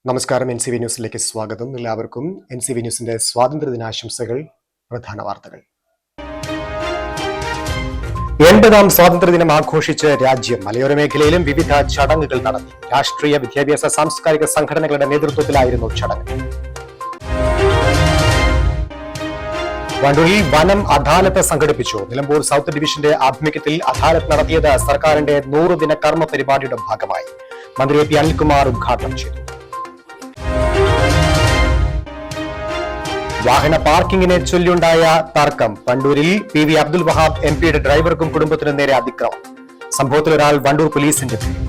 നമസ്കാരം. NCV ന്യൂസിലേക്ക് സ്വാഗതം. എല്ലാവർക്കും NCV ന്യൂസിന്റെ സ്വാതന്ത്ര്യദിനാശംസകൾ. പ്രധാന വാർത്തകൾ. 80ാം സ്വാതന്ത്ര്യദിനം ആഘോഷിച്ച് രാജ്യം. മലയോര മേഖലയിലും വിവിധ ചടങ്ങുകൾ നടത്തി. രാഷ്ട്രീയ, വിദ്യാഭ്യാസ, സാംസ്കാരിക സംഘടനകളുടെ നേതൃത്വത്തിലായിരുന്നു ചടങ്ങ്. വണ്ടൂരിൽ വനം അദാലത്ത് സംഘടിപ്പിച്ചു. നിലമ്പൂർ സൗത്ത് ഡിവിഷന്റെ ആഭിമുഖ്യത്തിൽ അദാലത്ത് നടത്തിയത് സർക്കാരിന്റെ 100 ദിന കർമ്മ പരിപാടിയുടെ ഭാഗമായി. മന്ത്രി AP അനിൽകുമാർ ഉദ്ഘാടനം ചെയ്തു. വാഹന പാർക്കിങ്ങിനെ ചൊല്ലിയുണ്ടായ തർക്കം. വണ്ടൂരിൽ PV അബ്ദുൽ വഹാബ് MP ഡ്രൈവർക്കും കുടുംബത്തിനും നേരെ അതിക്രമം. സംഭവത്തിൽ ഒരാൾ വണ്ടൂർ പോലീസിന്റെ പിടിയിൽ.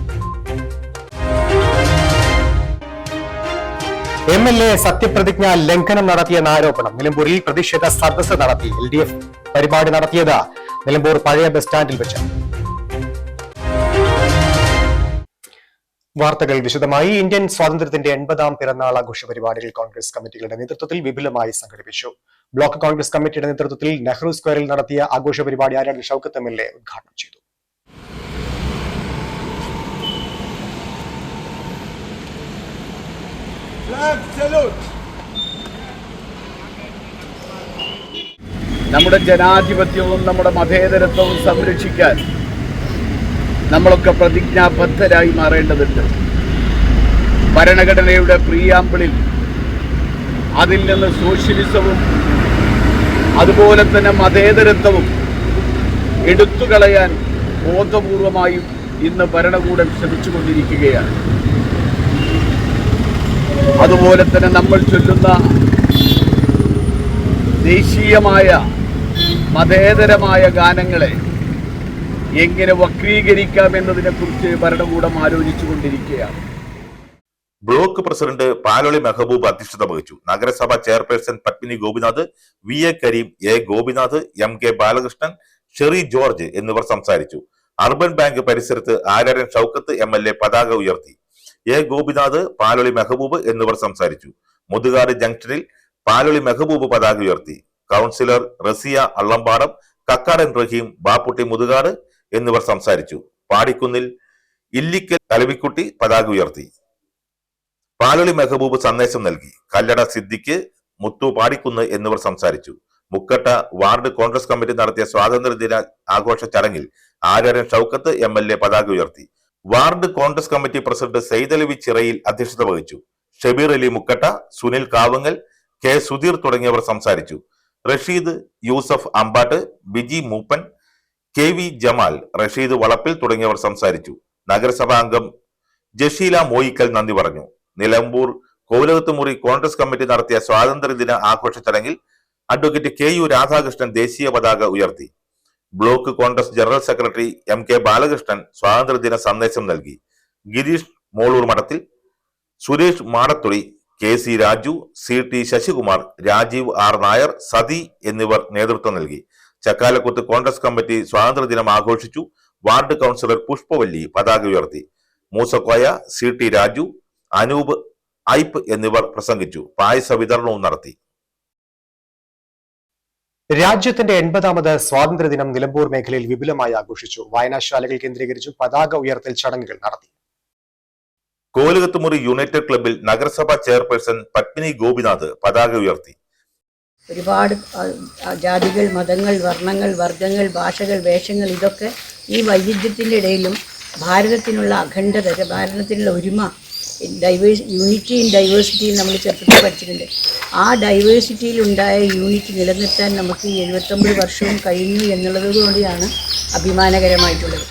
MLA സത്യപ്രതിജ്ഞ ലംഘനം നടത്തിയെന്ന ആരോപണം. നിലമ്പൂരിൽ പ്രതിഷേധ സദസ്സ് നടത്തി. LDF പരിപാടി നടത്തിയത് നിലമ്പൂർ പഴയ ബസ് സ്റ്റാൻഡിൽ വെച്ച്. വാർത്തകൾ വിശദമായി. ഇന്ത്യൻ സ്വാതന്ത്ര്യത്തിന്റെ 80ാം പിറന്നാൾ ആഘോഷ പരിപാടികൾ കോൺഗ്രസ് കമ്മിറ്റികളുടെ നേതൃത്വത്തിൽ വിപുലമായി സംഘടിപ്പിച്ചു. ബ്ലോക്ക് കോൺഗ്രസ് കമ്മിറ്റിയുടെ നേതൃത്വത്തിൽ നെഹ്റു സ്ക്വയറിൽ നടത്തിയ ആഘോഷ പരിപാടി ആര്യാടൻ ഷൗക്കത്ത് MLA ഉദ്ഘാടനം ചെയ്തു. നമ്മുടെ ജനാധിപത്യവും നമ്മുടെ മതേതരത്വവും സംരക്ഷിക്കാൻ നമ്മളൊക്കെ പ്രതിജ്ഞാബദ്ധരായി മാറേണ്ടതുണ്ട്. ഭരണഘടനയുടെ പ്രിയാമ്പിളിൽ അതിൽ നിന്ന് സോഷ്യലിസവും അതുപോലെ തന്നെ മതേതരത്വവും എടുത്തുകളയാൻ ബോധപൂർവമായും ഇന്ന് ഭരണകൂടം ശ്രമിച്ചുകൊണ്ടിരിക്കുകയാണ്. അതുപോലെ തന്നെ നമ്മൾ ചൊല്ലുന്ന ദേശീയമായ മതേതരമായ ഗാനങ്ങളെ എങ്ങനെ വക്രീകരിക്കാം എന്നതിനെ കുറിച്ച് ഭരണകൂടം ആലോചിച്ചുകൊണ്ടിരിക്കുകയാണ്. ബ്ലോക്ക് പ്രസിഡന്റ് പാലോളി മെഹബൂബ് അധ്യക്ഷത വഹിച്ചു. നഗരസഭ chairperson Padmini Gopinath, VA Kareem, A Gopinath, MK Balakrishnan, Sherry George എന്നിവർ സംസാരിച്ചു. അർബൻ ബാങ്ക് പരിസരത്ത് ആര്യാടൻ ഷൗക്കത്ത് MLA പതാക ഉയർത്തി. A ഗോപിനാഥ്, പാലോളി മെഹബൂബ് എന്നിവർ സംസാരിച്ചു. മുതുകാട് ജംഗ്ഷനിൽ പാലോളി മെഹബൂബ് പതാക ഉയർത്തി. കൗൺസിലർ റസിയ അള്ളമ്പാടം, കക്കാടൻ റഹീം, ബാപ്പുട്ടി മുതുകാട് എന്നിവർ സംസാരിച്ചു. പാടിക്കുന്നിൽ ഇല്ലിക്കൽ തലവിക്കുട്ടി പതാക ഉയർത്തി. പാലോളി മെഹബൂബ് സന്ദേശം നൽകി. കല്ലട സിദ്ദിഖ്, മുത്തു പാടിക്കുന്ന് എന്നിവർ സംസാരിച്ചു. മുക്കട്ട വാർഡ് കോൺഗ്രസ് കമ്മിറ്റി നടത്തിയ സ്വാതന്ത്ര്യദിന ആഘോഷ ചടങ്ങിൽ ആര്യാടൻ ഷൗക്കത്ത് MLA പതാക ഉയർത്തി. Ward Congress committee president Saidalavi Chirayil അധ്യക്ഷത വഹിച്ചു. ഷബീർ അലി മുക്കട്ട, സുനിൽ കാവങ്ങൽ, K സുധീർ തുടങ്ങിയവർ സംസാരിച്ചു. റഷീദ് യൂസഫ് അമ്പാട്ട്, ബിജി മൂപ്പൻ, KV ജമാൽ, റഷീദ് വളപ്പിൽ തുടങ്ങിയവർ സംസാരിച്ചു. നഗരസഭാ അംഗം ജഷീല മോയിക്കൽ നന്ദി പറഞ്ഞു. നിലമ്പൂർ കോവിലകത്തുമുറി കോൺഗ്രസ് കമ്മിറ്റി നടത്തിയ സ്വാതന്ത്ര്യദിന ആഘോഷ ചടങ്ങിൽ അഡ്വക്കേറ്റ് KU രാധാകൃഷ്ണൻ ദേശീയ പതാക ഉയർത്തി. Block Congress general secretary MK Balakrishnan സ്വാതന്ത്ര്യദിന സന്ദേശം നൽകി. ഗിരീഷ് മോളൂർ മഠത്തിൽ, Suresh മാടത്തൊടി, KC Raju, CT Sasikumar, Rajeev R Nair, sati എന്നിവർ നേതൃത്വം നൽകി. ചക്കാലക്കുത്ത് കോൺഗ്രസ് കമ്മിറ്റി സ്വാതന്ത്ര്യദിനം ആഘോഷിച്ചു. വാർഡ് കൗൺസിലർ പുഷ്പവല്ലി പതാക ഉയർത്തി. മൂസക്കോയ, CT രാജു, അനൂപ് ഐപ്പ് എന്നിവർ പ്രസംഗിച്ചു. പായസ വിതരണവും നടത്തി. രാജ്യത്തിന്റെ 80ാമത് സ്വാതന്ത്ര്യദിനം നിലമ്പൂർ മേഖലയിൽ വിപുലമായി ആഘോഷിച്ചു. വായനാശാലകൾ കേന്ദ്രീകരിച്ചും പതാക ഉയർത്തൽ ചടങ്ങുകൾ നടത്തി. കോവിലകത്തുമുറി യുണൈറ്റഡ് ക്ലബ്ബിൽ നഗരസഭാ ചെയർപേഴ്സൺ പത്മിനി ഗോപിനാഥ് പതാക ഉയർത്തി. ഒരുപാട് ജാതികൾ, മതങ്ങൾ, വർണ്ണങ്ങൾ, വർഗങ്ങൾ, ഭാഷകൾ, വേഷങ്ങൾ, ഇതൊക്കെ ഈ വൈവിധ്യത്തിൻ്റെ ഇടയിലും ഭാരതത്തിനുള്ള അഖണ്ഡത, ഭാരതത്തിനുള്ള ഒരുമ, യൂണിറ്റി ഇൻ ഡൈവേഴ്സിറ്റിയിൽ നമ്മൾ ചെറുപ്പത്തിൽ പഠിച്ചിട്ടുണ്ട്. ആ ഡൈവേഴ്സിറ്റിയിൽ ഉണ്ടായ യൂണിറ്റി നിലനിർത്താൻ നമുക്ക് 79 വർഷവും കഴിഞ്ഞു എന്നുള്ളതുകൊണ്ടാണ് അഭിമാനകരമായിട്ടുള്ളത്.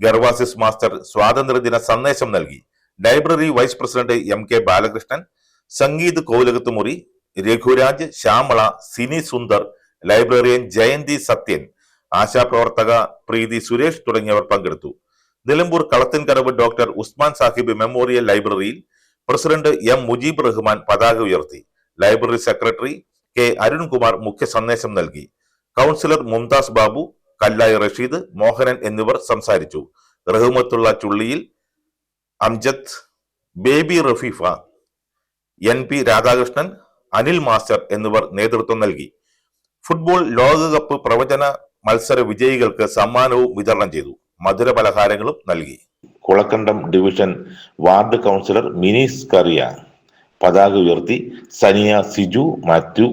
ഗർവാസിസ് മാസ്റ്റർ സ്വാതന്ത്ര്യദിന സന്ദേശം നൽകി. Library vice president MK Balakrishnan, Sangeeth Kovilakathumuri, Raghuraj, Shyamala, Sini Sundar, librarian Jayanthi Sathyan, ആശാപ്രവർത്തക പ്രീതി സുരേഷ് തുടങ്ങിയവർ പങ്കെടുത്തു. നിലമ്പൂർ കളത്തിൻകടവ് ഡോക്ടർ ഉസ്മാൻ സാഹിബ് മെമ്മോറിയൽ ലൈബ്രറിയിൽ പ്രസിഡന്റ് M മുജീബ് റഹ്മാൻ പതാക ഉയർത്തി. ലൈബ്രറി സെക്രട്ടറി K അരുൺകുമാർ മുഖ്യ സന്ദേശം നൽകി. കൗൺസിലർ മുംതാസ് ബാബു, കല്ലായി റഷീദ്, മോഹനൻ എന്നിവർ സംസാരിച്ചു. റഹ്മത്തുള്ള ചുള്ളിയിൽ, അംജദ്, ബേബി റഫീഫ, NP രാധാകൃഷ്ണൻ, അനിൽ മാസ്റ്റർ എന്നിവർ നേതൃത്വം നൽകി. ഫുട്ബോൾ ലോകകപ്പ് പ്രവചന മത്സര വിജയികൾക്ക് സമ്മാനവും വിതരണം ചെയ്തു. മധുര പലഹാരങ്ങളും നൽകി. Kulakkandam division ward councillor Mini Scaria, പതാക ഉയർത്തി. സനിയ സിജു മാത്യു,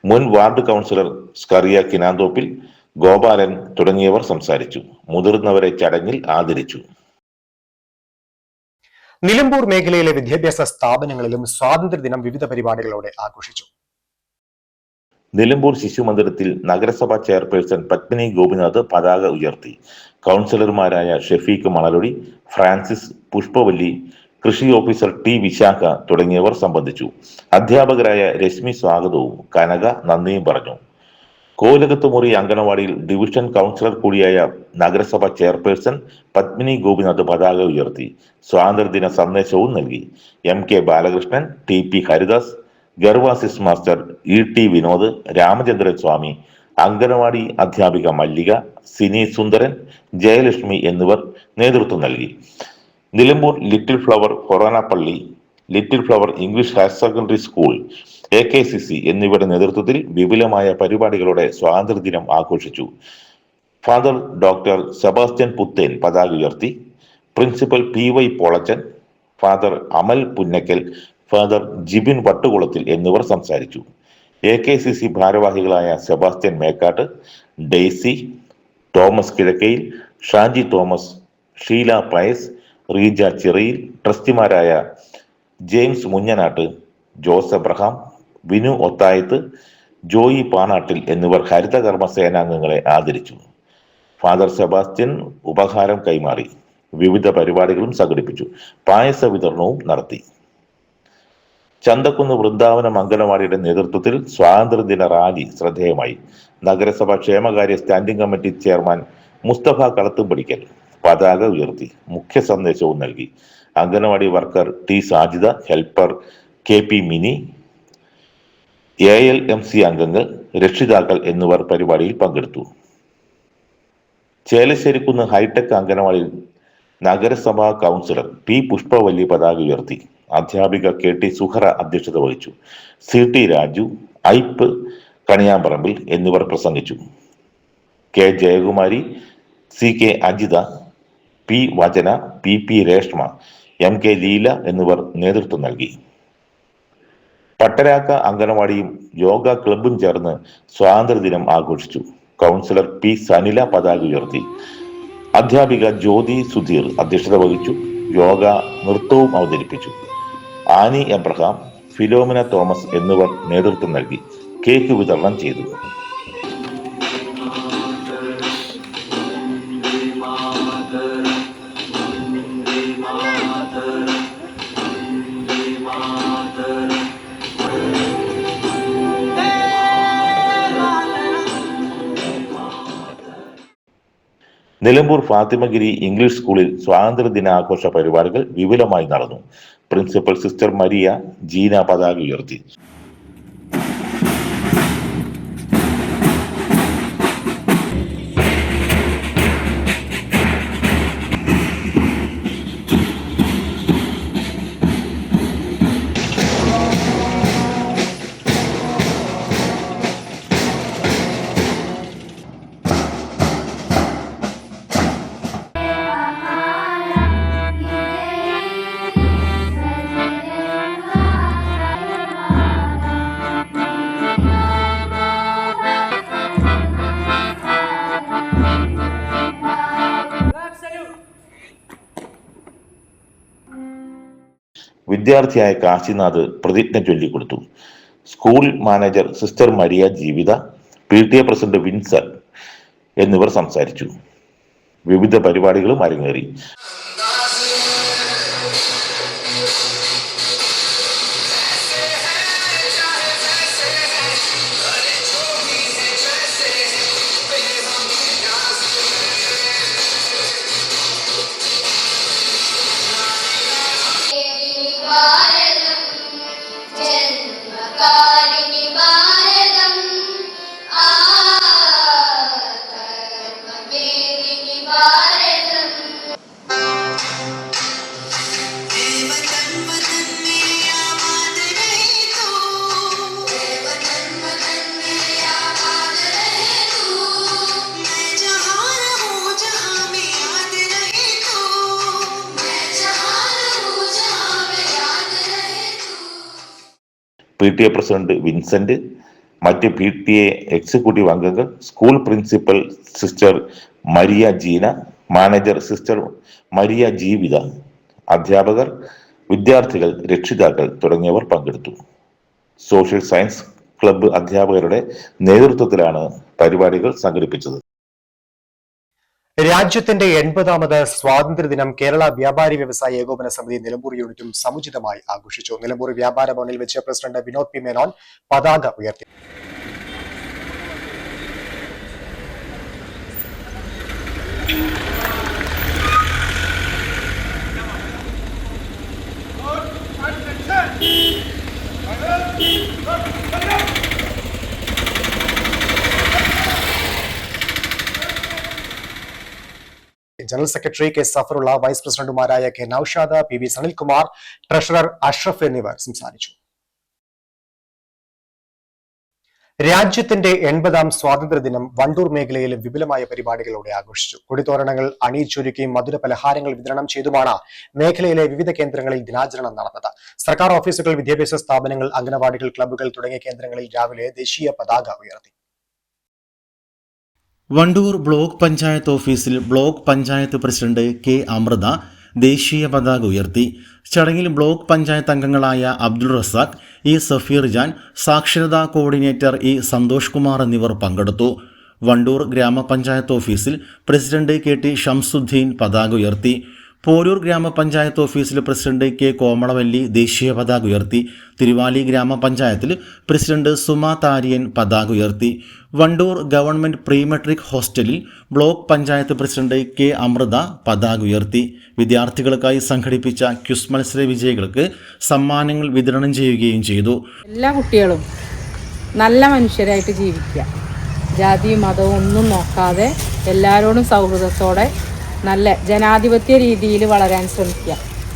മുൻ വാർഡ് കൗൺസിലർ സ്കറിയ കിനാന്തോപ്പിൽ, ഗോപാലൻ തുടങ്ങിയവർ സംസാരിച്ചു. മുതിർന്നവരെ ചടങ്ങിൽ ആദരിച്ചു. നിലമ്പൂർ മേഖലയിലെ വിദ്യാഭ്യാസ സ്ഥാപനങ്ങളിലും സ്വാതന്ത്ര്യദിനം വിവിധ പരിപാടികളോടെ ആഘോഷിച്ചു. നിലമ്പൂർ ശിശുമന്ദിരത്തിൽ നഗരസഭാ ചെയർപേഴ്സൺ പത്മിനി ഗോപിനാഥ് പതാക ഉയർത്തി. കൗൺസിലർമാരായ ഷെഫീഖ് മണലൊടി, ഫ്രാൻസിസ് പുഷ്പവല്ലി, കൃഷി ഓഫീസർ ടി വിശാഖ തുടങ്ങിയവർ സംബന്ധിച്ചു. അധ്യാപകരായ രശ്മി സ്വാഗതവും കനക നന്ദിയും പറഞ്ഞു. കോലകത്തുമുറി അങ്കണവാടിയിൽ ഡിവിഷൻ കൗൺസിലർ കൂടിയായ നഗരസഭാ ചെയർപേഴ്സൺ പത്മിനി ഗോപിനാഥ് പതാക ഉയർത്തി. സ്വാതന്ത്ര്യദിന സന്ദേശവും നൽകി. MK Balakrishnan, TP Haridas, Gervasis master ET Vinod, Ramachandran Swami, anganwadi അധ്യാപിക മല്ലിക, സിനി സുന്ദരൻ, ജയലക്ഷ്മി എന്നിവർ നേതൃത്വം നൽകി. നിലമ്പൂർ ലിറ്റിൽ ഫ്ലവർ കൊറോന പള്ളി, little flower English higher secondary school, AKCC എന്നിവരുടെ നേതൃത്വത്തിൽ വിപുലമായ പരിപാടികളോടെ സ്വാതന്ത്ര്യദിനം ആഘോഷിച്ചു. ഫാദർ ഡോക്ടർ സെബാസ്റ്റ്യൻ പുത്തേൻ പതാക ഉയർത്തി. Principal PY Polachan, father Amal Punnakkal, father Jibin Vattukulathil എന്നിവർ സംസാരിച്ചു. AKCC ഭാരവാഹികളായ Sebastian Mekkatt, Daisy, Thomas Kizhakkayil, Shaji Thomas, Sheela Pius, Reeja Chirayil, ട്രസ്റ്റിമാരായ James Munjanattu, Jose Abraham, Vinu Othayath, Joy Panattil എന്നിവർ ഹരിതകർമ്മ സേനാംഗങ്ങളെ ആദരിച്ചു. ഫാദർ സെബാസ്റ്റ്യൻ ഉപഹാരം കൈമാറി. വിവിധ പരിപാടികളും സംഘടിപ്പിച്ചു. പായസ വിതരണവും നടത്തി. ചന്തക്കുന്ന് വൃന്ദാവനം അങ്കണവാടിയുടെ നേതൃത്വത്തിൽ സ്വാതന്ത്ര്യദിന റാലി ശ്രദ്ധേയമായി. നഗരസഭ ക്ഷേമകാര്യ standing committee chairman Musthafa Kalathumpadikkal പതാക ഉയർത്തി. മുഖ്യ സന്ദേശവും നൽകി. Anganwadi worker T Sajida, helper KP Mini, ALMC അംഗങ്ങൾ, രക്ഷിതാക്കൾ എന്നിവർ പരിപാടിയിൽ പങ്കെടുത്തു. ചേലശ്ശേരിക്കുന്ന് ഹൈടെക് അങ്കണവാടിയിൽ നഗരസഭാ കൗൺസിലർ P പുഷ്പവല്ലി പതാക ഉയർത്തി. അധ്യാപിക KT സുഹറ അധ്യക്ഷത വഹിച്ചു. CT രാജു, ഐപ്പ് കണിയാമ്പറമ്പിൽ എന്നിവർ പ്രസംഗിച്ചു. K Jayakumari, CK Ajitha, P വചന, PP രേഷ്മ, MK ലീല എന്നിവർ നേതൃത്വം നൽകി. പട്ടരാക്ക അങ്കണവാടിയും യോഗ ക്ലബും ചേർന്ന് സ്വാതന്ത്ര്യദിനം ആഘോഷിച്ചു. കൗൺസിലർ P സനില പതാക ഉയർത്തി. അധ്യാപിക ജ്യോതി സുധീർ അധ്യക്ഷത വഹിച്ചു. യോഗ നൃത്തവും അവതരിപ്പിച്ചു. ആനി എബ്രഹാം, ഫിലോമിന തോമസ് എന്നിവർ നേതൃത്വം നൽകി. കേക്ക് വിതരണം ചെയ്തു. നിലമ്പൂർ ഫാത്തിമഗിരി ഇംഗ്ലീഷ് സ്കൂളിൽ സ്വാതന്ത്ര്യദിനാഘോഷ പരിപാടികൾ വിപുലമായി നടന്നു. പ്രിൻസിപ്പൽ സിസ്റ്റർ മരിയ ജീന പതാക ഉയർത്തി. വിദ്യാർത്ഥിയായ കാശിനാഥ് പ്രതിജ്ഞ ചൊല്ലിക്കൊടുത്തു. സ്കൂൾ മാനേജർ സിസ്റ്റർ മരിയ ജീവിത, PTA പ്രസിഡന്റ് വിൻസർ എന്നിവർ സംസാരിച്ചു. വിവിധ പരിപാടികളും അരങ്ങേറി. PTA പ്രസിഡന്റ് വിൻസെന്റ്, മറ്റ് PTA എക്സിക്യൂട്ടീവ് അംഗങ്ങൾ, school principal sister Maria Jeena, manager sister Maria ജീവിത, അധ്യാപകർ, വിദ്യാർത്ഥികൾ, രക്ഷിതാക്കൾ തുടങ്ങിയവർ പങ്കെടുത്തു. സോഷ്യൽ സയൻസ് ക്ലബ്ബ് അധ്യാപകരുടെ നേതൃത്വത്തിലാണ് പരിപാടികൾ സംഘടിപ്പിച്ചത്. രാജ്യത്തിന്റെ 80ാമത് സ്വാതന്ത്ര്യദിനം കേരള വ്യാപാരി വ്യവസായ ഏകോപന സമിതി നിലമ്പൂർ യൂണിറ്റും സമുചിതമായി ആഘോഷിച്ചു. നിലമ്പൂർ വ്യാപാര ഭവനിൽ വെച്ച് പ്രസിഡന്റ് വിനോദ് പി മേനോൻ പതാക ഉയർത്തി. General secretary K Safarulla, vice പ്രസിഡന്റുമാരായ K Noushad, PB Sanilkumar, treasurer Ashraf എന്നിവർ സംസാരിച്ചു. രാജ്യത്തിന്റെ 80ാം സ്വാതന്ത്ര്യദിനം വണ്ടൂർ മേഖലയിൽ വിപുലമായ പരിപാടികളോടെ ആഘോഷിച്ചു. കൊടിത്തോരണങ്ങൾ അണിയിച്ചൊരുക്കിയും മധുര പലഹാരങ്ങൾ വിതരണം ചെയ്തുമാണ് മേഖലയിലെ വിവിധ കേന്ദ്രങ്ങളിൽ ദിനാചരണം നടന്നത്. സർക്കാർ ഓഫീസുകൾ, വിദ്യാഭ്യാസ സ്ഥാപനങ്ങൾ, അംഗനവാടികൾ, ക്ലബ്ബുകൾ തുടങ്ങിയ കേന്ദ്രങ്ങളിൽ രാവിലെ ദേശീയ പതാക ഉയർത്തി. വണ്ടൂർ ബ്ലോക്ക് പഞ്ചായത്ത് ഓഫീസിൽ block panchayat president K Amritha ദേശീയ പതാക ഉയർത്തി. ചടങ്ങിൽ ബ്ലോക്ക് പഞ്ചായത്ത് അംഗങ്ങളായ അബ്ദുൾ റസാഖ്, ഇ സഫീർ ജാൻ, സാക്ഷരതാ കോർഡിനേറ്റർ ഇ സന്തോഷ് കുമാർ എന്നിവർ പങ്കെടുത്തു. വണ്ടൂർ ഗ്രാമപഞ്ചായത്ത് ഓഫീസിൽ പ്രസിഡന്റ് KT ഷംസുദ്ദീൻ പതാക ഉയർത്തി. പോരൂർ ഗ്രാമപഞ്ചായത്ത് ഓഫീസിൽ പ്രസിഡന്റ് കെ കോമളവല്ലി ദേശീയ പതാക ഉയർത്തി. തിരുവാലി ഗ്രാമപഞ്ചായത്തിൽ പ്രസിഡന്റ് സുമ താരിയൻ പതാക ഉയർത്തി. വണ്ടൂർ ഗവൺമെന്റ് പ്രീ മെട്രിക് ഹോസ്റ്റലിൽ block panchayat president K Amritha പതാക ഉയർത്തി. വിദ്യാർത്ഥികൾക്കായി സംഘടിപ്പിച്ച ക്വിസ് മത്സര വിജയികൾക്ക് സമ്മാനങ്ങൾ വിതരണം ചെയ്യുകയും ചെയ്തു. എല്ലാ കുട്ടികളും നല്ല മനുഷ്യരായിട്ട് ജീവിക്കുക, ജാതിയും മതവും ഒന്നും നോക്കാതെ എല്ലാവരോടും സൗഹൃദത്തോടെ നല്ല ജനാധിപത്യ രീതിയിൽ വളരാൻ ശ്രമിക്കുക.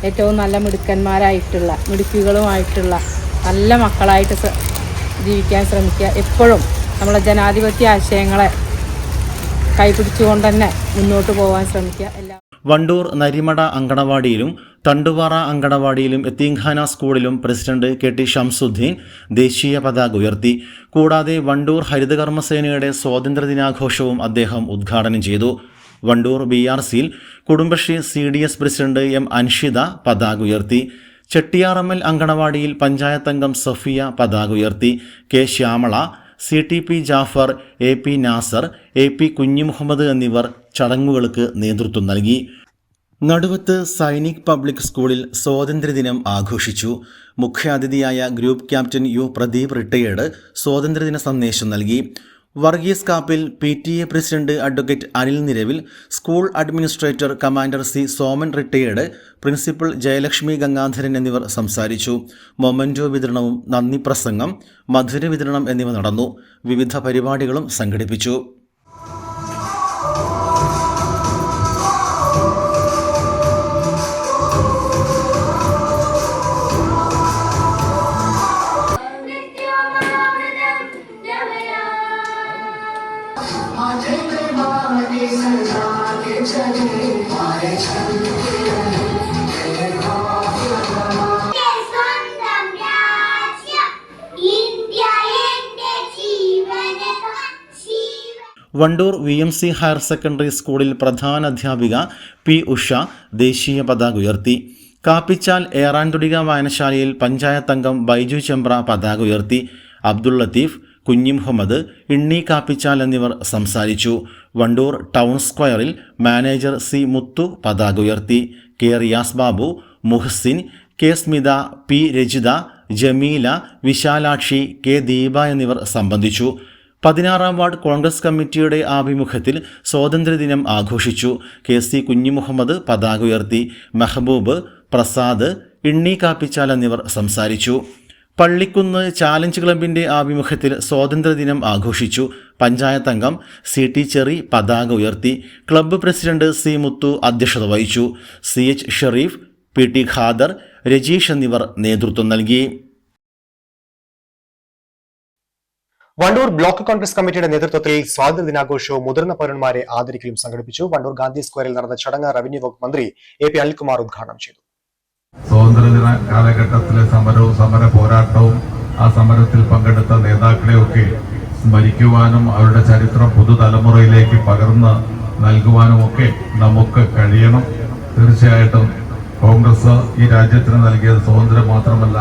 ഏറ്റവും നല്ല മിടുക്കുകളുമായിട്ടുള്ള നല്ല മക്കളായിട്ട് ജീവിക്കാൻ ശ്രമിക്കുക. എപ്പോഴും നമ്മളെ ജനാധിപത്യ ആശയങ്ങളെ കൈപിടിച്ചുകൊണ്ട് തന്നെ മുന്നോട്ട് പോകാൻ ശ്രമിക്കുക. വണ്ടൂർ നരിമട അങ്കണവാടിയിലും തണ്ടുപാറ അങ്കണവാടിയിലും എത്തീംഖാന സ്കൂളിലും പ്രസിഡന്റ് KT ഷംസുദ്ദീൻ ദേശീയ പതാക ഉയർത്തി. കൂടാതെ വണ്ടൂർ ഹരിതകർമ്മസേനയുടെ സ്വാതന്ത്ര്യദിനാഘോഷവും അദ്ദേഹം ഉദ്ഘാടനം ചെയ്തു. വണ്ടൂർ BRCയിൽ Kudumbashree CDS president M Anshitha പതാക ഉയർത്തി. ചെട്ടിയാറമ്മൽ അങ്കണവാടിയിൽ പഞ്ചായത്ത് അംഗം സഫിയ പതാക ഉയർത്തി. K Shyamala, CTP Jafar, AP Nasar, AP Kunhimuhammad എന്നിവർ ചടങ്ങുകൾക്ക് നേതൃത്വം നൽകി. നടുവത്ത് സൈനിക് പബ്ലിക് സ്കൂളിൽ സ്വാതന്ത്ര്യദിനം ആഘോഷിച്ചു. മുഖ്യാതിഥിയായ group captain U Pradeep retired സ്വാതന്ത്ര്യദിന സന്ദേശം നൽകി. Varghese Kappil, PTA president advocate Anil Niravil, school administrator commander C Soman retired, principal Jayalakshmi Gangadharan എന്നിവർ സംസാരിച്ചു. മൊമന്റോ വിതരണവും നന്ദി പ്രസംഗം, മധുര വിതരണം എന്നിവ നടന്നു. വിവിധ പരിപാടികളും സംഘടിപ്പിച്ചു. വണ്ടൂർ VMC ഹയർ സെക്കൻഡറി സ്കൂളിൽ പ്രധാനാധ്യാപിക P ഉഷ ദേശീയ പതാക ഉയർത്തി. കാപ്പിച്ചാൽ ഏറാൻതുടിക വായനശാലയിൽ പഞ്ചായത്ത് അംഗം ബൈജു ചെമ്പ്ര പതാക ഉയർത്തി. അബ്ദുൾ ലത്തീഫ്, കുഞ്ഞിമുഹമ്മദ്, ഇണ്ണി കാപ്പിച്ചാൽ എന്നിവർ സംസാരിച്ചു. വണ്ടൂർ ടൗൺ സ്ക്വയറിൽ മാനേജർ C മുത്തു പതാക ഉയർത്തി. K Riyas Babu, Muhsin, K Smitha, P Rajitha, Jameela, Vishalakshi, K Deepa എന്നിവർ സംബന്ധിച്ചു. 16ാം വാർഡ് കോൺഗ്രസ് കമ്മിറ്റിയുടെ ആഭിമുഖ്യത്തിൽ സ്വാതന്ത്ര്യദിനം ആഘോഷിച്ചു. KC കുഞ്ഞിമുഹമ്മദ് പതാക ഉയർത്തി. മെഹബൂബ്, പ്രസാദ്, ഇണ്ണി കാപ്പിച്ചാൽ എന്നിവർ സംസാരിച്ചു. പള്ളിക്കുന്ന് ചാലഞ്ച് ക്ലബിന്റെ ആഭിമുഖ്യത്തിൽ സ്വാതന്ത്ര്യദിനം ആഘോഷിച്ചു. പഞ്ചായത്ത് അംഗം CT ചെറി പതാക ഉയർത്തി. ക്ലബ്ബ് പ്രസിഡന്റ് C മുത്തു അധ്യക്ഷത വഹിച്ചു. CH ഷെറീഫ്, PT ഖാദർ, രജീഷ് എന്നിവർ നേതൃത്വം നൽകി. വണ്ടൂർ ബ്ലോക്ക് കോൺഗ്രസ് കമ്മിറ്റിയുടെ നേതൃത്വത്തിൽ സ്വാതന്ത്ര്യദിനാഘോഷവും മുതിർന്ന പൗരന്മാരെ ആദരിക്കലും സംഘടിപ്പിച്ചു. വണ്ടൂർ ഗാന്ധി സ്ക്വയറിൽ നടന്ന ചടങ്ങ് റവന്യൂ വകുപ്പ് മന്ത്രി AP അനിൽകുമാർ ഉദ്ഘാടനം ചെയ്തു. സ്വാതന്ത്ര്യദിന കാലഘട്ടത്തിലെ സമരവും സമര പോരാട്ടവും ആ സമരത്തിൽ പങ്കെടുത്ത നേതാക്കളെയൊക്കെ സ്മരിക്കുവാനും അവരുടെ ചരിത്രം പുതുതലമുറയിലേക്ക് പകർന്ന് നൽകുവാനും ഒക്കെ നമുക്ക് കഴിയണം. തീർച്ചയായിട്ടും കോൺഗ്രസ് ഈ രാജ്യത്തിന് നൽകിയത് സ്വാതന്ത്ര്യം മാത്രമല്ല,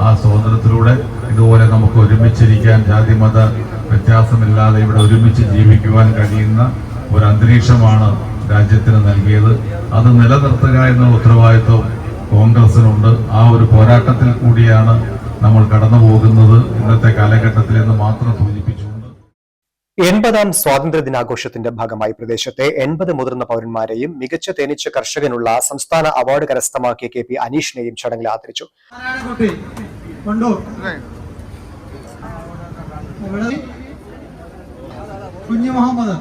ആ സ്വാതന്ത്ര്യത്തിലൂടെ ഇതുപോലെ നമുക്ക് ഒരുമിച്ചിരിക്കാൻ, ജാതി മത വ്യത്യാസമില്ലാതെ ഇവിടെ ഒരുമിച്ച് ജീവിക്കുവാൻ കഴിയുന്ന ഒരു അന്തരീക്ഷമാണ് രാജ്യത്തിന് നൽകിയത്. അത് നിലനിർത്തുക എന്ന ഉത്തരവാദിത്വം കോൺഗ്രസിനുണ്ട്. ആ ഒരു പോരാട്ടത്തിൽ കൂടിയാണ് നമ്മൾ കടന്നു പോകുന്നത് ഇന്നത്തെ കാലഘട്ടത്തിൽ എന്ന് മാത്രം സൂചിപ്പിച്ചുകൊണ്ട് 80ാം സ്വാതന്ത്ര്യ ദിനാഘോഷത്തിന്റെ ഭാഗമായി പ്രദേശത്തെ 80 മുതിർന്ന പൗരന്മാരെയും മികച്ച തേനീച്ച കർഷകനുള്ള സംസ്ഥാന അവാർഡ് കരസ്ഥമാക്കിയ KP അനീഷിനെയും ചടങ്ങിൽ ആദരിച്ചു. Kunjumuhammad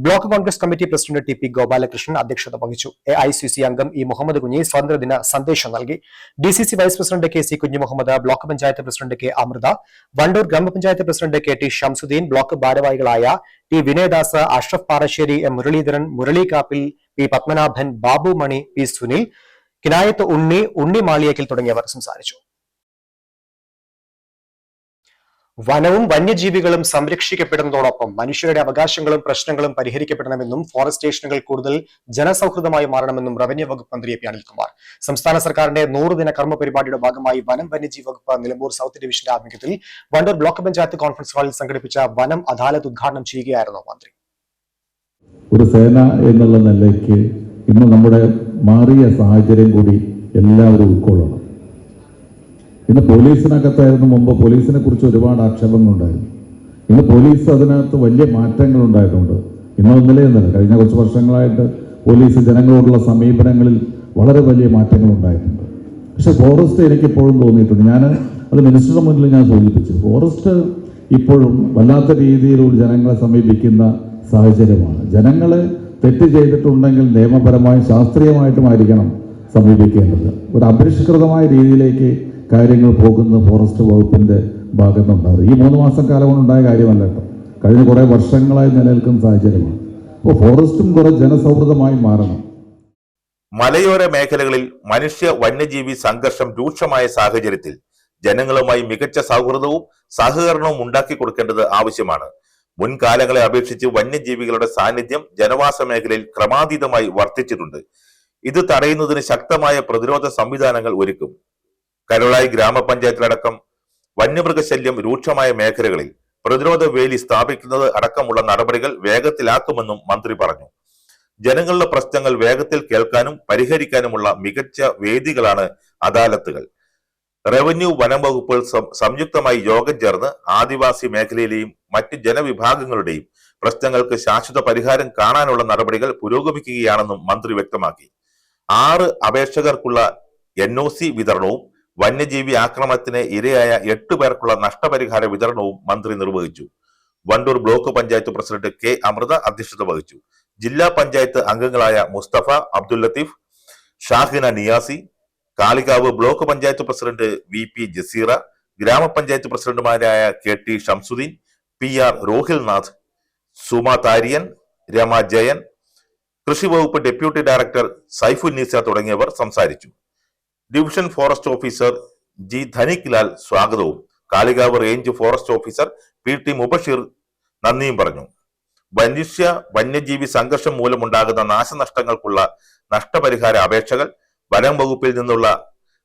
block Congress committee president TP Gopalakrishnan അധ്യക്ഷത വഹിച്ചു. AICC അംഗം E മുഹമ്മദ് കുഞ്ഞി സ്വാതന്ത്ര്യദിന സന്ദേശം നൽകി. DCC vice president KC Kunjumuhammad, block panchayat president K Amritha, Wandoor Gramapanchayat president KT Shamsudheen, block ഭാരവാഹികളായ T Vinayadas, Ashraf Parassery, M Muraleedharan, Murali Kappil, P Padmanabhan, Babu Mani, P Sunil, Kinayath Unni Maliyekkal തുടങ്ങിയവർ സംസാരിച്ചു. വനവും വന്യജീവികളും സംരക്ഷിക്കപ്പെടുന്നതോടൊപ്പം മനുഷ്യരുടെ അവകാശങ്ങളും പ്രശ്നങ്ങളും പരിഹരിക്കപ്പെടണമെന്നും ഫോറസ്റ്റ് സ്റ്റേഷനുകൾ കൂടുതൽ ജനസൗഹൃദമായി മാറണമെന്നും റവന്യൂ വകുപ്പ് മന്ത്രി പി അനിൽകുമാർ. സംസ്ഥാന സർക്കാരിന്റെ 100 ദിന കർമ്മ പരിപാടിയുടെ ഭാഗമായി വനം വന്യജീവി വകുപ്പ് നിലമ്പൂർ സൗത്ത് ഡിവിഷന്റെ ആഭിമുഖ്യത്തിൽ വണ്ടൂർ ബ്ലോക്ക് പഞ്ചായത്ത് കോൺഫറൻസ് ഹാളിൽ സംഘടിപ്പിച്ച വനം അദാലത്ത് ഉദ്ഘാടനം ചെയ്യുകയായിരുന്നു മന്ത്രി. ഒരു സേന എന്നുള്ള നിലയ്ക്ക് ഇന്ന് നമ്മുടെ മാറിയ സാഹചര്യം കൂടി എല്ലാവരും ഉൾക്കൊള്ളണം. ഇന്ന് പോലീസിനകത്തായിരുന്നു മുമ്പ് പോലീസിനെ കുറിച്ച് ഒരുപാട് ആക്ഷേപങ്ങളുണ്ടായിരുന്നു. ഇന്ന് പോലീസ് അതിനകത്ത് വലിയ മാറ്റങ്ങൾ ഉണ്ടായിട്ടുണ്ട്. ഇന്നൊന്നിലേ എന്നല്ല, കഴിഞ്ഞ കുറച്ച് വർഷങ്ങളായിട്ട് പോലീസ് ജനങ്ങളോടുള്ള സമീപനങ്ങളിൽ വളരെ വലിയ മാറ്റങ്ങൾ ഉണ്ടായിട്ടുണ്ട്. പക്ഷെ ഫോറസ്റ്റ് എനിക്കിപ്പോഴും തോന്നിയിട്ടുണ്ട്, ഞാൻ അത് മിനിസ്റ്ററുടെ മുന്നിൽ ഞാൻ സൂചിപ്പിച്ചു, ഫോറസ്റ്റ് ഇപ്പോഴും വല്ലാത്ത രീതിയിലുള്ള ജനങ്ങളെ സമീപിക്കുന്ന സാഹചര്യമാണ്. ജനങ്ങളെ തെറ്റ് ചെയ്തിട്ടുണ്ടെങ്കിൽ നിയമപരമായും ശാസ്ത്രീയമായിട്ടുമായിരിക്കണം സമീപിക്കേണ്ടത്. ഒരു അപരിഷ്കൃതമായ രീതിയിലേക്ക് കാര്യങ്ങൾ പോകുന്ന ഫോറസ്റ്റ് വകുപ്പിന്റെ ഭാഗത്തുണ്ടാകും. ഈ 3 മാസം കാലം കൊണ്ടുണ്ടായ കാര്യമല്ല കേട്ടോ, കഴിഞ്ഞ കുറേ വർഷങ്ങളായി നിലനിൽക്കുന്ന സാഹചര്യമാണ്. അപ്പോൾ ഫോറസ്റ്റും കുറെ ജനസൗഹൃദമായി മാറണം. മലയോര മേഖലകളിൽ മനുഷ്യ വന്യജീവി സംഘർഷം രൂക്ഷമായ സാഹചര്യത്തിൽ ജനങ്ങളുമായി മികച്ച സൗഹൃദവും സഹകരണവും ഉണ്ടാക്കി കൊടുക്കേണ്ടത് ആവശ്യമാണ്. മുൻകാലങ്ങളെ അപേക്ഷിച്ച് വന്യജീവികളുടെ സാന്നിധ്യം ജനവാസ മേഖലയിൽ ക്രമാതീതമായി വർദ്ധിച്ചിട്ടുണ്ട്. ഇത് തടയുന്നതിന് ശക്തമായ പ്രതിരോധ സംവിധാനങ്ങൾ ഒരുക്കും. കരുളായി ഗ്രാമപഞ്ചായത്തിലടക്കം വന്യമൃഗശല്യം രൂക്ഷമായ മേഖലകളിൽ പ്രതിരോധ വേലി സ്ഥാപിക്കുന്നത് അടക്കമുള്ള നടപടികൾ വേഗത്തിലാക്കുമെന്നും മന്ത്രി പറഞ്ഞു. ജനങ്ങളുടെ പ്രശ്നങ്ങൾ വേഗത്തിൽ കേൾക്കാനും പരിഹരിക്കാനുമുള്ള മികച്ച വേദികളാണ് അദാലത്തുകൾ. റവന്യൂ വനം വകുപ്പുകൾ സംയുക്തമായി യോഗം ചേർന്ന് ആദിവാസി മേഖലയിലെയും മറ്റ് ജനവിഭാഗങ്ങളുടെയും പ്രശ്നങ്ങൾക്ക് ശാശ്വത പരിഹാരം കാണാനുള്ള നടപടികൾ പുരോഗമിക്കുകയാണെന്നും മന്ത്രി വ്യക്തമാക്കി. 6 അപേക്ഷകർക്കുള്ള NOC വിതരണവും വന്യജീവി ആക്രമണത്തിന് ഇരയായ 8 പേർക്കുള്ള നഷ്ടപരിഹാര വിതരണവും മന്ത്രി നിർവഹിച്ചു. Wandoor block panchayat president K Amritha അധ്യക്ഷത വഹിച്ചു. ജില്ലാ പഞ്ചായത്ത് അംഗങ്ങളായ Musthafa, Abdul Latheef, Shahina Niyasi, Kalikavu block panchayat president VP Jaseera, ഗ്രാമപഞ്ചായത്ത് പ്രസിഡന്റുമാരായ KT ഷംസുദ്ദീൻ, PR രോഹിൽനാഥ്, സുമ താരിയൻ, രമ ജയൻ, കൃഷി വകുപ്പ് ഡെപ്യൂട്ടി ഡയറക്ടർ സൈഫുന്നീസ തുടങ്ങിയവർ സംസാരിച്ചു. Division forest officer G Dhanik Lal സ്വാഗതവും Kalikavu range forest officer PT Mubasheer നന്ദിയും പറഞ്ഞു. മനുഷ്യ വന്യജീവി സംഘർഷം മൂലമുണ്ടാകുന്ന നാശനഷ്ടങ്ങൾക്കുള്ള നഷ്ടപരിഹാര അപേക്ഷകൾ, വനം വകുപ്പിൽ നിന്നുള്ള